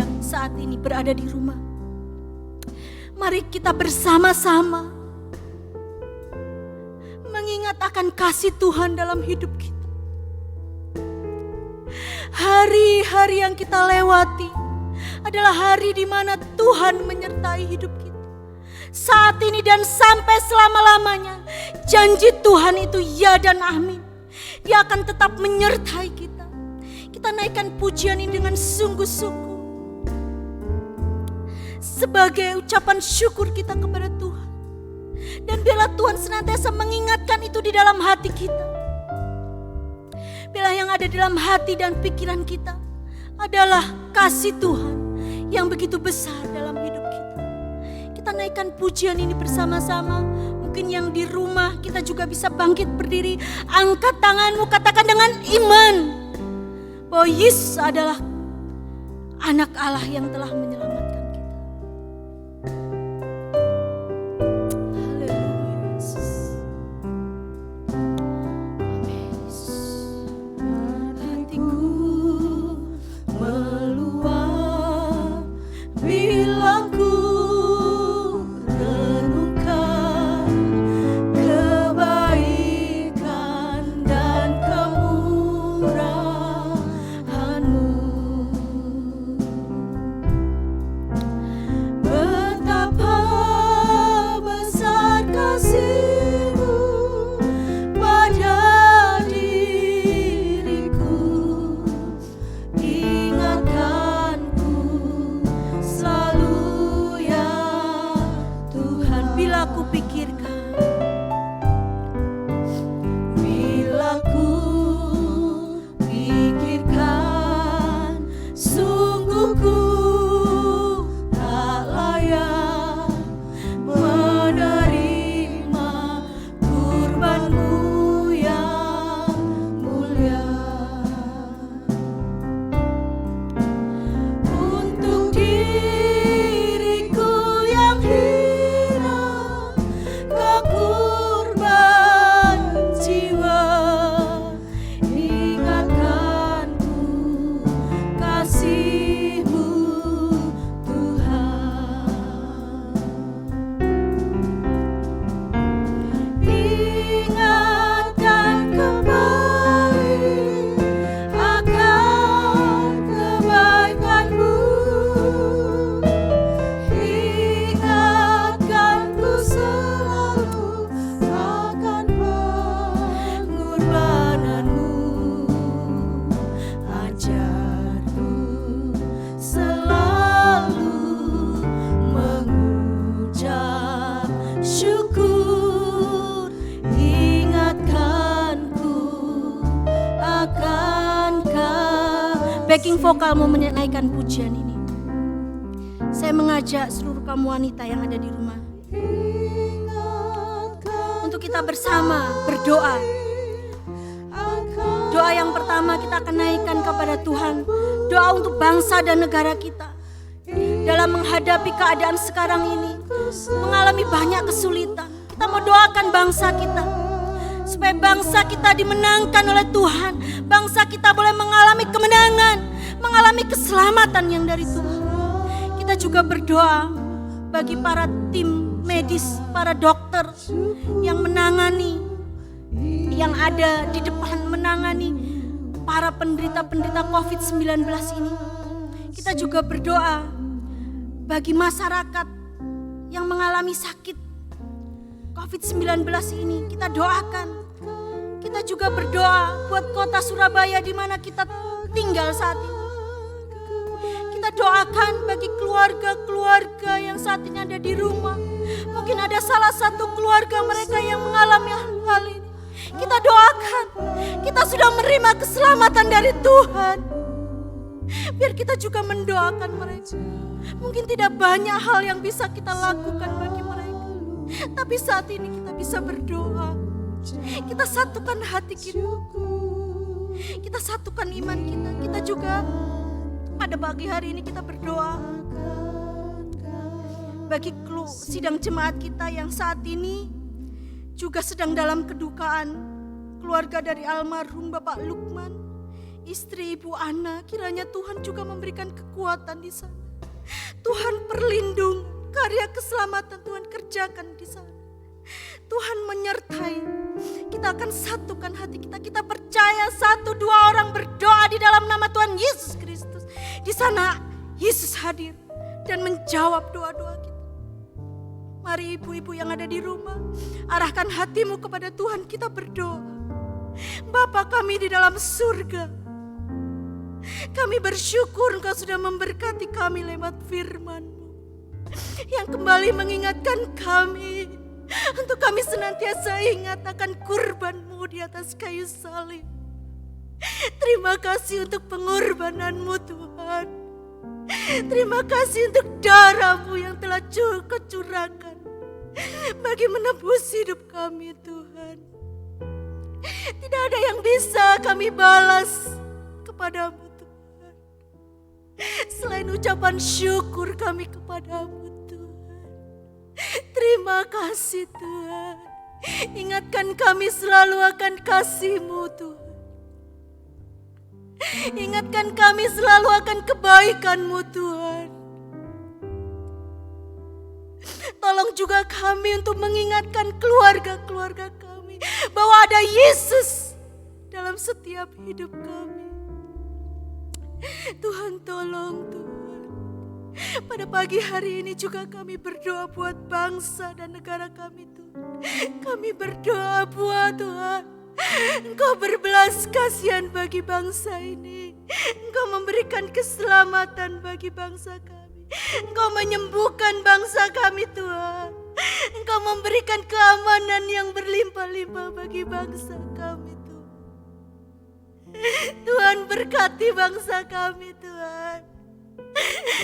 yang saat ini berada di rumah. Mari kita bersama-sama mengingat akan kasih Tuhan dalam hidup kita. Hari-hari yang kita lewati adalah hari di mana Tuhan menyertai hidup kita. Saat ini dan sampai selama-lamanya, janji Tuhan itu ya dan amin. Dia akan tetap menyertai kita. Kita naikkan pujian ini dengan sungguh-sungguh sebagai ucapan syukur kita kepada Tuhan. Dan biarlah Tuhan senantiasa mengingatkan itu di dalam hati kita. Biarlah yang ada di dalam hati dan pikiran kita adalah kasih Tuhan yang begitu besar dalam hidup kita. Kita naikkan pujian ini bersama-sama. Mungkin yang di rumah kita juga bisa bangkit berdiri. Angkat tanganmu, katakan dengan iman bahwa Yesus adalah anak Allah yang telah menyelamatkan kita. Haleluya Yesus. Amin Yesus. Hatiku meluap bila ku renungkan kebaikan dan kemurahan-Mu. Betapa besar kasih-Mu pada diriku. Ingatkanku selalu ya Tuhan. Bila ku pikirkan, bila ku pikirkan, sungguh ku tak layak menerima kurban-Mu yang mulia. Untuk diriku yang hina, Kau kurban jiwa. Ingatkanku kasih-Mu Tuhan. Ingatkan kembali akan kebaikan-Mu. Ingatkanku selalu akan pengorbanan-Mu. Ajarku selalu mengucap syukur. Ingatkanku akan backing vokal mau menaikkan pujian ini. Saya mengajak seluruh kamu wanita yang ada di rumah untuk kita bersama berdoa. Doa yang pertama kita akan naikkan kepada Tuhan. Doa untuk bangsa dan negara kita. Dalam menghadapi keadaan sekarang ini, mengalami banyak kesulitan. Kita mau doakan bangsa kita, supaya bangsa kita dimenangkan oleh Tuhan. Bangsa kita boleh mengalami kemenangan, mengalami keselamatan yang dari Tuhan. Kita juga berdoa bagi para tim medis, para dokter yang menangani, yang ada di depan menangani para penderita-penderita COVID-19 ini. Kita juga berdoa bagi masyarakat yang mengalami sakit COVID-19 ini. Kita doakan. Kita juga berdoa buat kota Surabaya di mana kita tinggal saat ini. Kita doakan bagi keluarga-keluarga yang saat ini ada di rumah. Mungkin ada salah satu keluarga mereka yang mengalami hal ini. Kita doakan. Kita sudah menerima keselamatan dari Tuhan. Biar kita juga mendoakan mereka. Mungkin tidak banyak hal yang bisa kita lakukan bagi mereka. Tapi saat ini kita bisa berdoa. Kita satukan hati kita. Kita satukan iman kita. Kita juga pada pagi hari ini kita berdoa bagi sidang jemaat kita yang saat ini juga sedang dalam kedukaan keluarga dari almarhum Bapak Lukman istri Ibu Ana, kiranya Tuhan juga memberikan kekuatan di sana. Tuhan perlindungan, karya keselamatan Tuhan kerjakan di sana. Tuhan menyertai. Kita akan satukan hati kita. Kita percaya 1-2 orang berdoa di dalam nama Tuhan Yesus Kristus. Di sana Yesus hadir dan menjawab doa-doa kita. Mari ibu-ibu yang ada di rumah, arahkan hatimu kepada Tuhan, kita berdoa. Bapa kami di dalam surga, kami bersyukur Engkau sudah memberkati kami lewat firman-Mu yang kembali mengingatkan kami untuk kami senantiasa ingat akan kurban-Mu di atas kayu salib. Terima kasih untuk pengorbanan-Mu Tuhan. Terima kasih untuk darah-Mu yang telah kecurahkan bagi menebus hidup kami Tuhan. Tidak ada yang bisa kami balas kepadamu Tuhan, selain ucapan syukur kami kepadamu Tuhan. Terima kasih Tuhan. Ingatkan kami selalu akan kasih-Mu Tuhan. Ingatkan kami selalu akan kebaikan-Mu Tuhan. Tolong juga kami untuk mengingatkan keluarga-keluarga kami bahwa ada Yesus dalam setiap hidup kami. Tuhan tolong Tuhan. Pada pagi hari ini juga kami berdoa buat bangsa dan negara kami Tuhan. Kami berdoa buat Tuhan, Engkau berbelas kasihan bagi bangsa ini. Engkau memberikan keselamatan bagi bangsa kami. Engkau menyembuhkan bangsa kami Tuhan. Engkau memberikan keamanan yang berlimpah-limpah bagi bangsa kami Tuhan. Tuhan berkati bangsa kami Tuhan.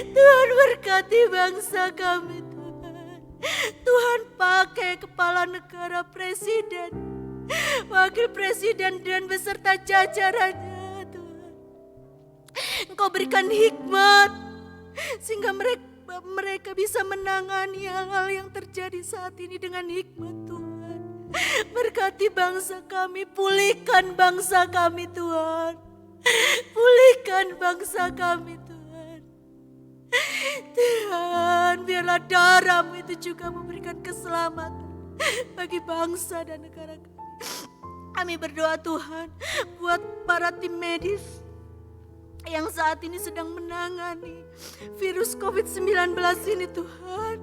Tuhan berkati bangsa kami Tuhan. Tuhan pakai kepala negara, presiden, wakil presiden dan beserta jajarannya Tuhan. Engkau berikan hikmat sehingga mereka bisa menangani hal-hal yang terjadi saat ini dengan hikmat Tuhan. Berkati bangsa kami, pulihkan bangsa kami Tuhan. Pulihkan bangsa kami Tuhan. Tuhan, biarlah darah-Mu itu juga memberikan keselamatan bagi bangsa dan negara kami. Kami berdoa Tuhan buat para tim medis yang saat ini sedang menangani virus COVID-19 ini Tuhan.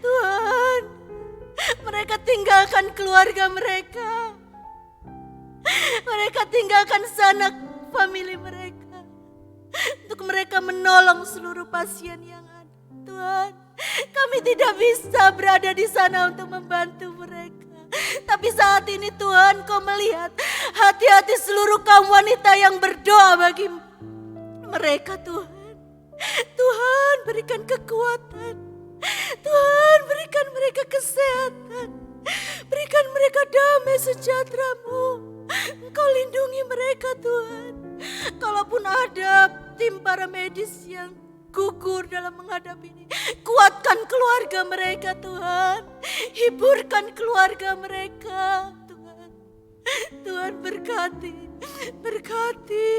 Tuhan, mereka tinggalkan keluarga mereka. Mereka tinggalkan sanak famili mereka untuk mereka menolong seluruh pasien yang ada. Tuhan, kami tidak bisa berada di sana untuk membantu mereka. Tapi saat ini Tuhan, Kau melihat hati-hati seluruh kaum wanita yang berdoa bagi mereka Tuhan. Tuhan, berikan kekuatan. Tuhan, berikan mereka kesehatan. Berikan mereka damai sejahtera-Mu. Engkau lindungi mereka Tuhan. Kalaupun ada tim para medis yang gugur dalam menghadapi ini, kuatkan keluarga mereka Tuhan. Hiburkan keluarga mereka Tuhan. Tuhan berkati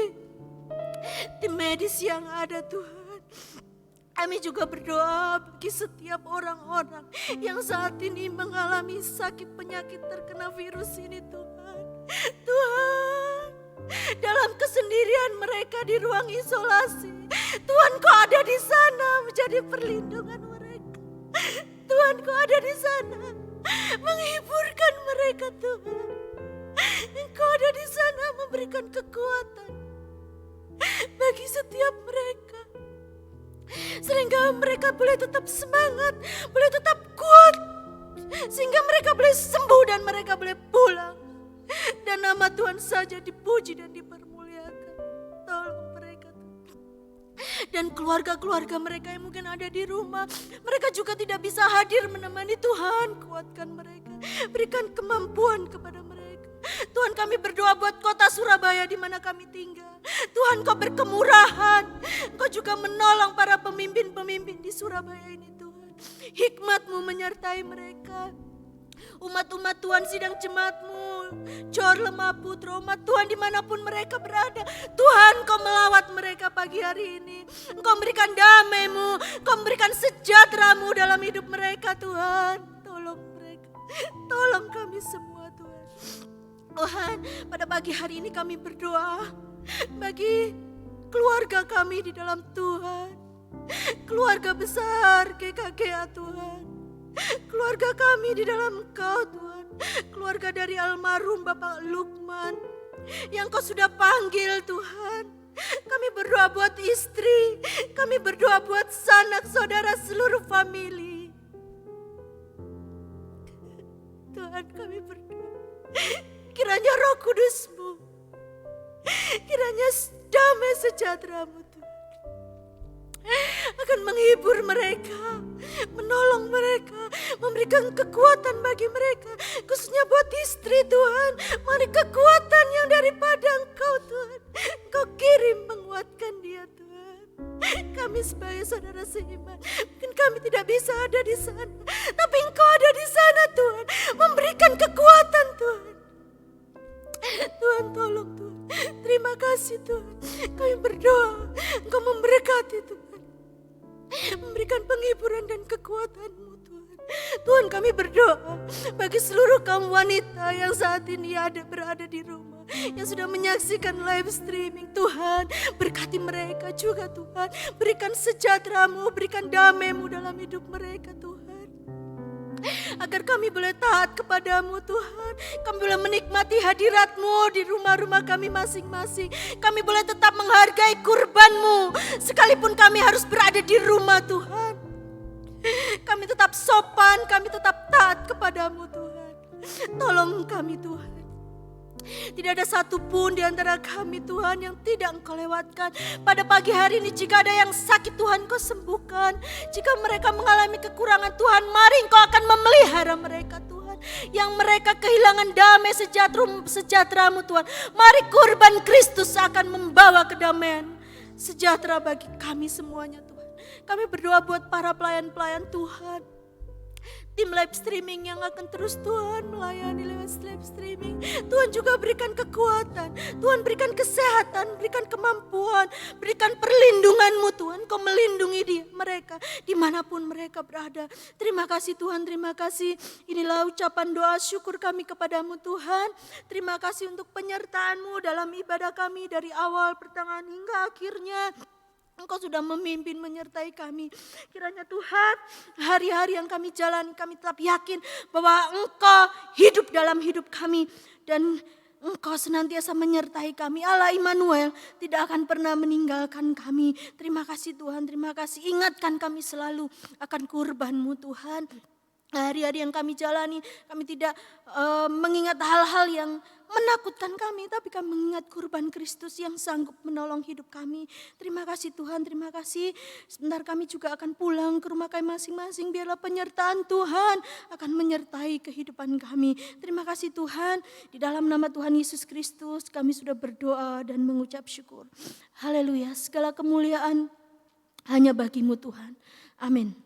tim medis yang ada Tuhan. Kami juga berdoa bagi setiap orang-orang yang saat ini mengalami sakit penyakit terkena virus ini Tuhan. Tuhan, dalam kesendirian mereka di ruang isolasi, Tuhan Kau ada di sana menjadi perlindungan mereka. Tuhan Kau ada di sana menghiburkan mereka Tuhan. Engkau ada di sana memberikan kekuatan bagi setiap mereka. Sehingga mereka boleh tetap semangat, boleh tetap kuat. Sehingga mereka boleh sembuh dan mereka boleh pulang. Dan nama Tuhan saja dipuji dan dipermuliakan. Tolong mereka Tuhan. Dan keluarga-keluarga mereka yang mungkin ada di rumah, mereka juga tidak bisa hadir menemani Tuhan. Kuatkan mereka, berikan kemampuan kepada mereka. Tuhan, kami berdoa buat kota Surabaya di mana kami tinggal. Tuhan, Kau berkemurahan. Kau juga menolong para pemimpin-pemimpin di Surabaya ini Tuhan. Hikmat-Mu menyertai mereka. Umat-umat Tuhan, sidang jemaat-Mu Jor Lemah Putra, umat Tuhan dimanapun mereka berada. Tuhan Kau melawat mereka pagi hari ini. Engkau memberikan damai-Mu, Kau memberikan sejahtera-Mu dalam hidup mereka Tuhan. Tolong mereka, tolong kami semua Tuhan. Tuhan, pada pagi hari ini kami berdoa bagi keluarga kami di dalam Tuhan. Keluarga besar GKGA Tuhan. Keluarga kami di dalam Engkau Tuhan. Keluarga dari almarhum Bapak Lukman yang Kau sudah panggil Tuhan. Kami berdoa buat istri, kami berdoa buat sanak saudara seluruh famili. Tuhan, kami berdoa, kiranya Roh Kudus-Mu, kiranya damai sejahtera-Mu Tuhan akan menghibur mereka, menolong mereka, memberikan kekuatan bagi mereka, khususnya buat istri Tuhan. Mari kekuatan yang daripada Engkau Tuhan, Engkau kirim menguatkan dia Tuhan. Kami sebagai saudara seiman, mungkin kami tidak bisa ada di sana, tapi Engkau ada di sana Tuhan, memberikan kekuatan Tuhan. Tuhan tolong Tuhan, terima kasih Tuhan. Kami berdoa, Engkau memberkati Tuhan, memberikan penghiburan dan kekuatan-Mu Tuhan. Tuhan, kami berdoa bagi seluruh kaum wanita yang saat ini berada di rumah, yang sudah menyaksikan live streaming. Tuhan, berkati mereka juga Tuhan. Berikan sejahtera-Mu, berikan damai-Mu dalam hidup mereka Tuhan. Agar kami boleh taat kepadamu Tuhan. Kami boleh menikmati hadirat-Mu di rumah-rumah kami masing-masing. Kami boleh tetap menghargai kurban-Mu sekalipun kami harus berada di rumah Tuhan. Kami tetap sopan, kami tetap taat kepadamu Tuhan. Tolong kami Tuhan. Tidak ada satupun di antara kami Tuhan yang tidak Engkau lewatkan. Pada pagi hari ini jika ada yang sakit Tuhan Kau sembuhkan. Jika mereka mengalami kekurangan Tuhan, mari Engkau akan memelihara mereka Tuhan. Yang mereka kehilangan damai sejahtera-Mu Tuhan. Mari kurban Kristus akan membawa kedamaian sejahtera bagi kami semuanya Tuhan. Kami berdoa buat para pelayan-pelayan Tuhan. Tim live streaming yang akan terus Tuhan melayani lewat live streaming. Tuhan juga berikan kekuatan, Tuhan berikan kesehatan, berikan kemampuan, berikan perlindungan-Mu Tuhan. Kau melindungi dia, mereka dimanapun mereka berada. Terima kasih Tuhan, terima kasih. Inilah ucapan doa syukur kami kepadamu Tuhan. Terima kasih untuk penyertaan-Mu dalam ibadah kami dari awal, pertengahan hingga akhirnya. Engkau sudah memimpin menyertai kami. Kiranya Tuhan, hari-hari yang kami jalani, kami tetap yakin bahwa Engkau hidup dalam hidup kami. Dan Engkau senantiasa menyertai kami. Allah Immanuel tidak akan pernah meninggalkan kami. Terima kasih Tuhan, terima kasih. Ingatkan kami selalu akan kurban-Mu Tuhan. Hari-hari yang kami jalani, kami tidak mengingat hal-hal yang menakutkan kami, tapi kami mengingat kurban Kristus yang sanggup menolong hidup kami. Terima kasih Tuhan, terima kasih. Sebentar kami juga akan pulang ke rumah kami masing-masing. Biarlah penyertaan Tuhan akan menyertai kehidupan kami. Terima kasih Tuhan. Di dalam nama Tuhan Yesus Kristus kami sudah berdoa dan mengucap syukur. Haleluya, segala kemuliaan hanya bagi-Mu Tuhan. Amin.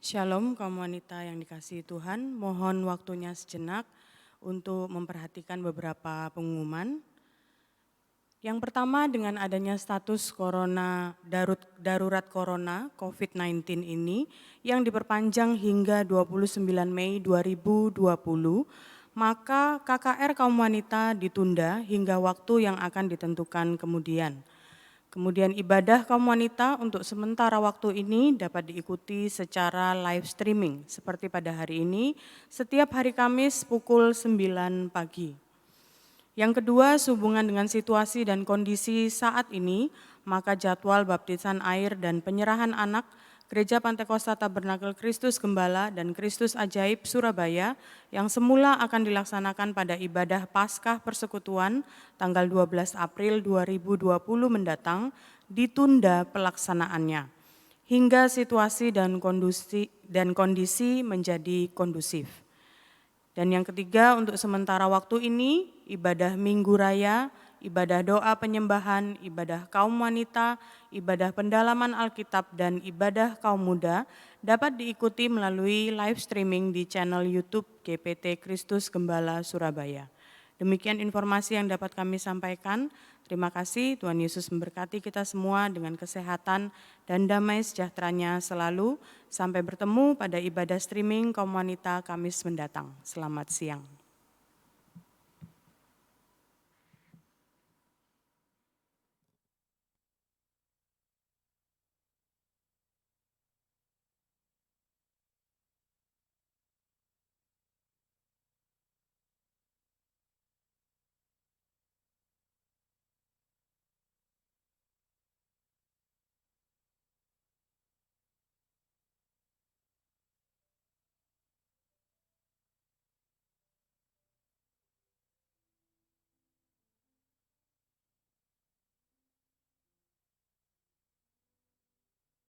Shalom kaum wanita yang dikasihi Tuhan, mohon waktunya sejenak untuk memperhatikan beberapa pengumuman. Yang pertama, dengan adanya status darurat corona COVID-19 ini yang diperpanjang hingga 29 Mei 2020, maka KKR kaum wanita ditunda hingga waktu yang akan ditentukan kemudian. Kemudian ibadah kaum wanita untuk sementara waktu ini dapat diikuti secara live streaming seperti pada hari ini setiap hari Kamis pukul 9 pagi. Yang kedua, sehubungan dengan situasi dan kondisi saat ini, maka jadwal baptisan air dan penyerahan anak Gereja Pantekosta Tabernakel Kristus Gembala dan Kristus Ajaib Surabaya yang semula akan dilaksanakan pada ibadah Paskah Persekutuan tanggal 12 April 2020 mendatang ditunda pelaksanaannya hingga situasi dan kondisi menjadi kondusif. Dan yang ketiga, untuk sementara waktu ini ibadah Minggu Raya, ibadah doa penyembahan, ibadah kaum wanita, ibadah pendalaman Alkitab, dan ibadah kaum muda dapat diikuti melalui live streaming di channel YouTube GPT Kristus Gembala Surabaya. Demikian informasi yang dapat kami sampaikan. Terima kasih, Tuhan Yesus memberkati kita semua dengan kesehatan dan damai sejahteranya selalu. Sampai bertemu pada ibadah streaming kaum wanita Kamis mendatang. Selamat siang.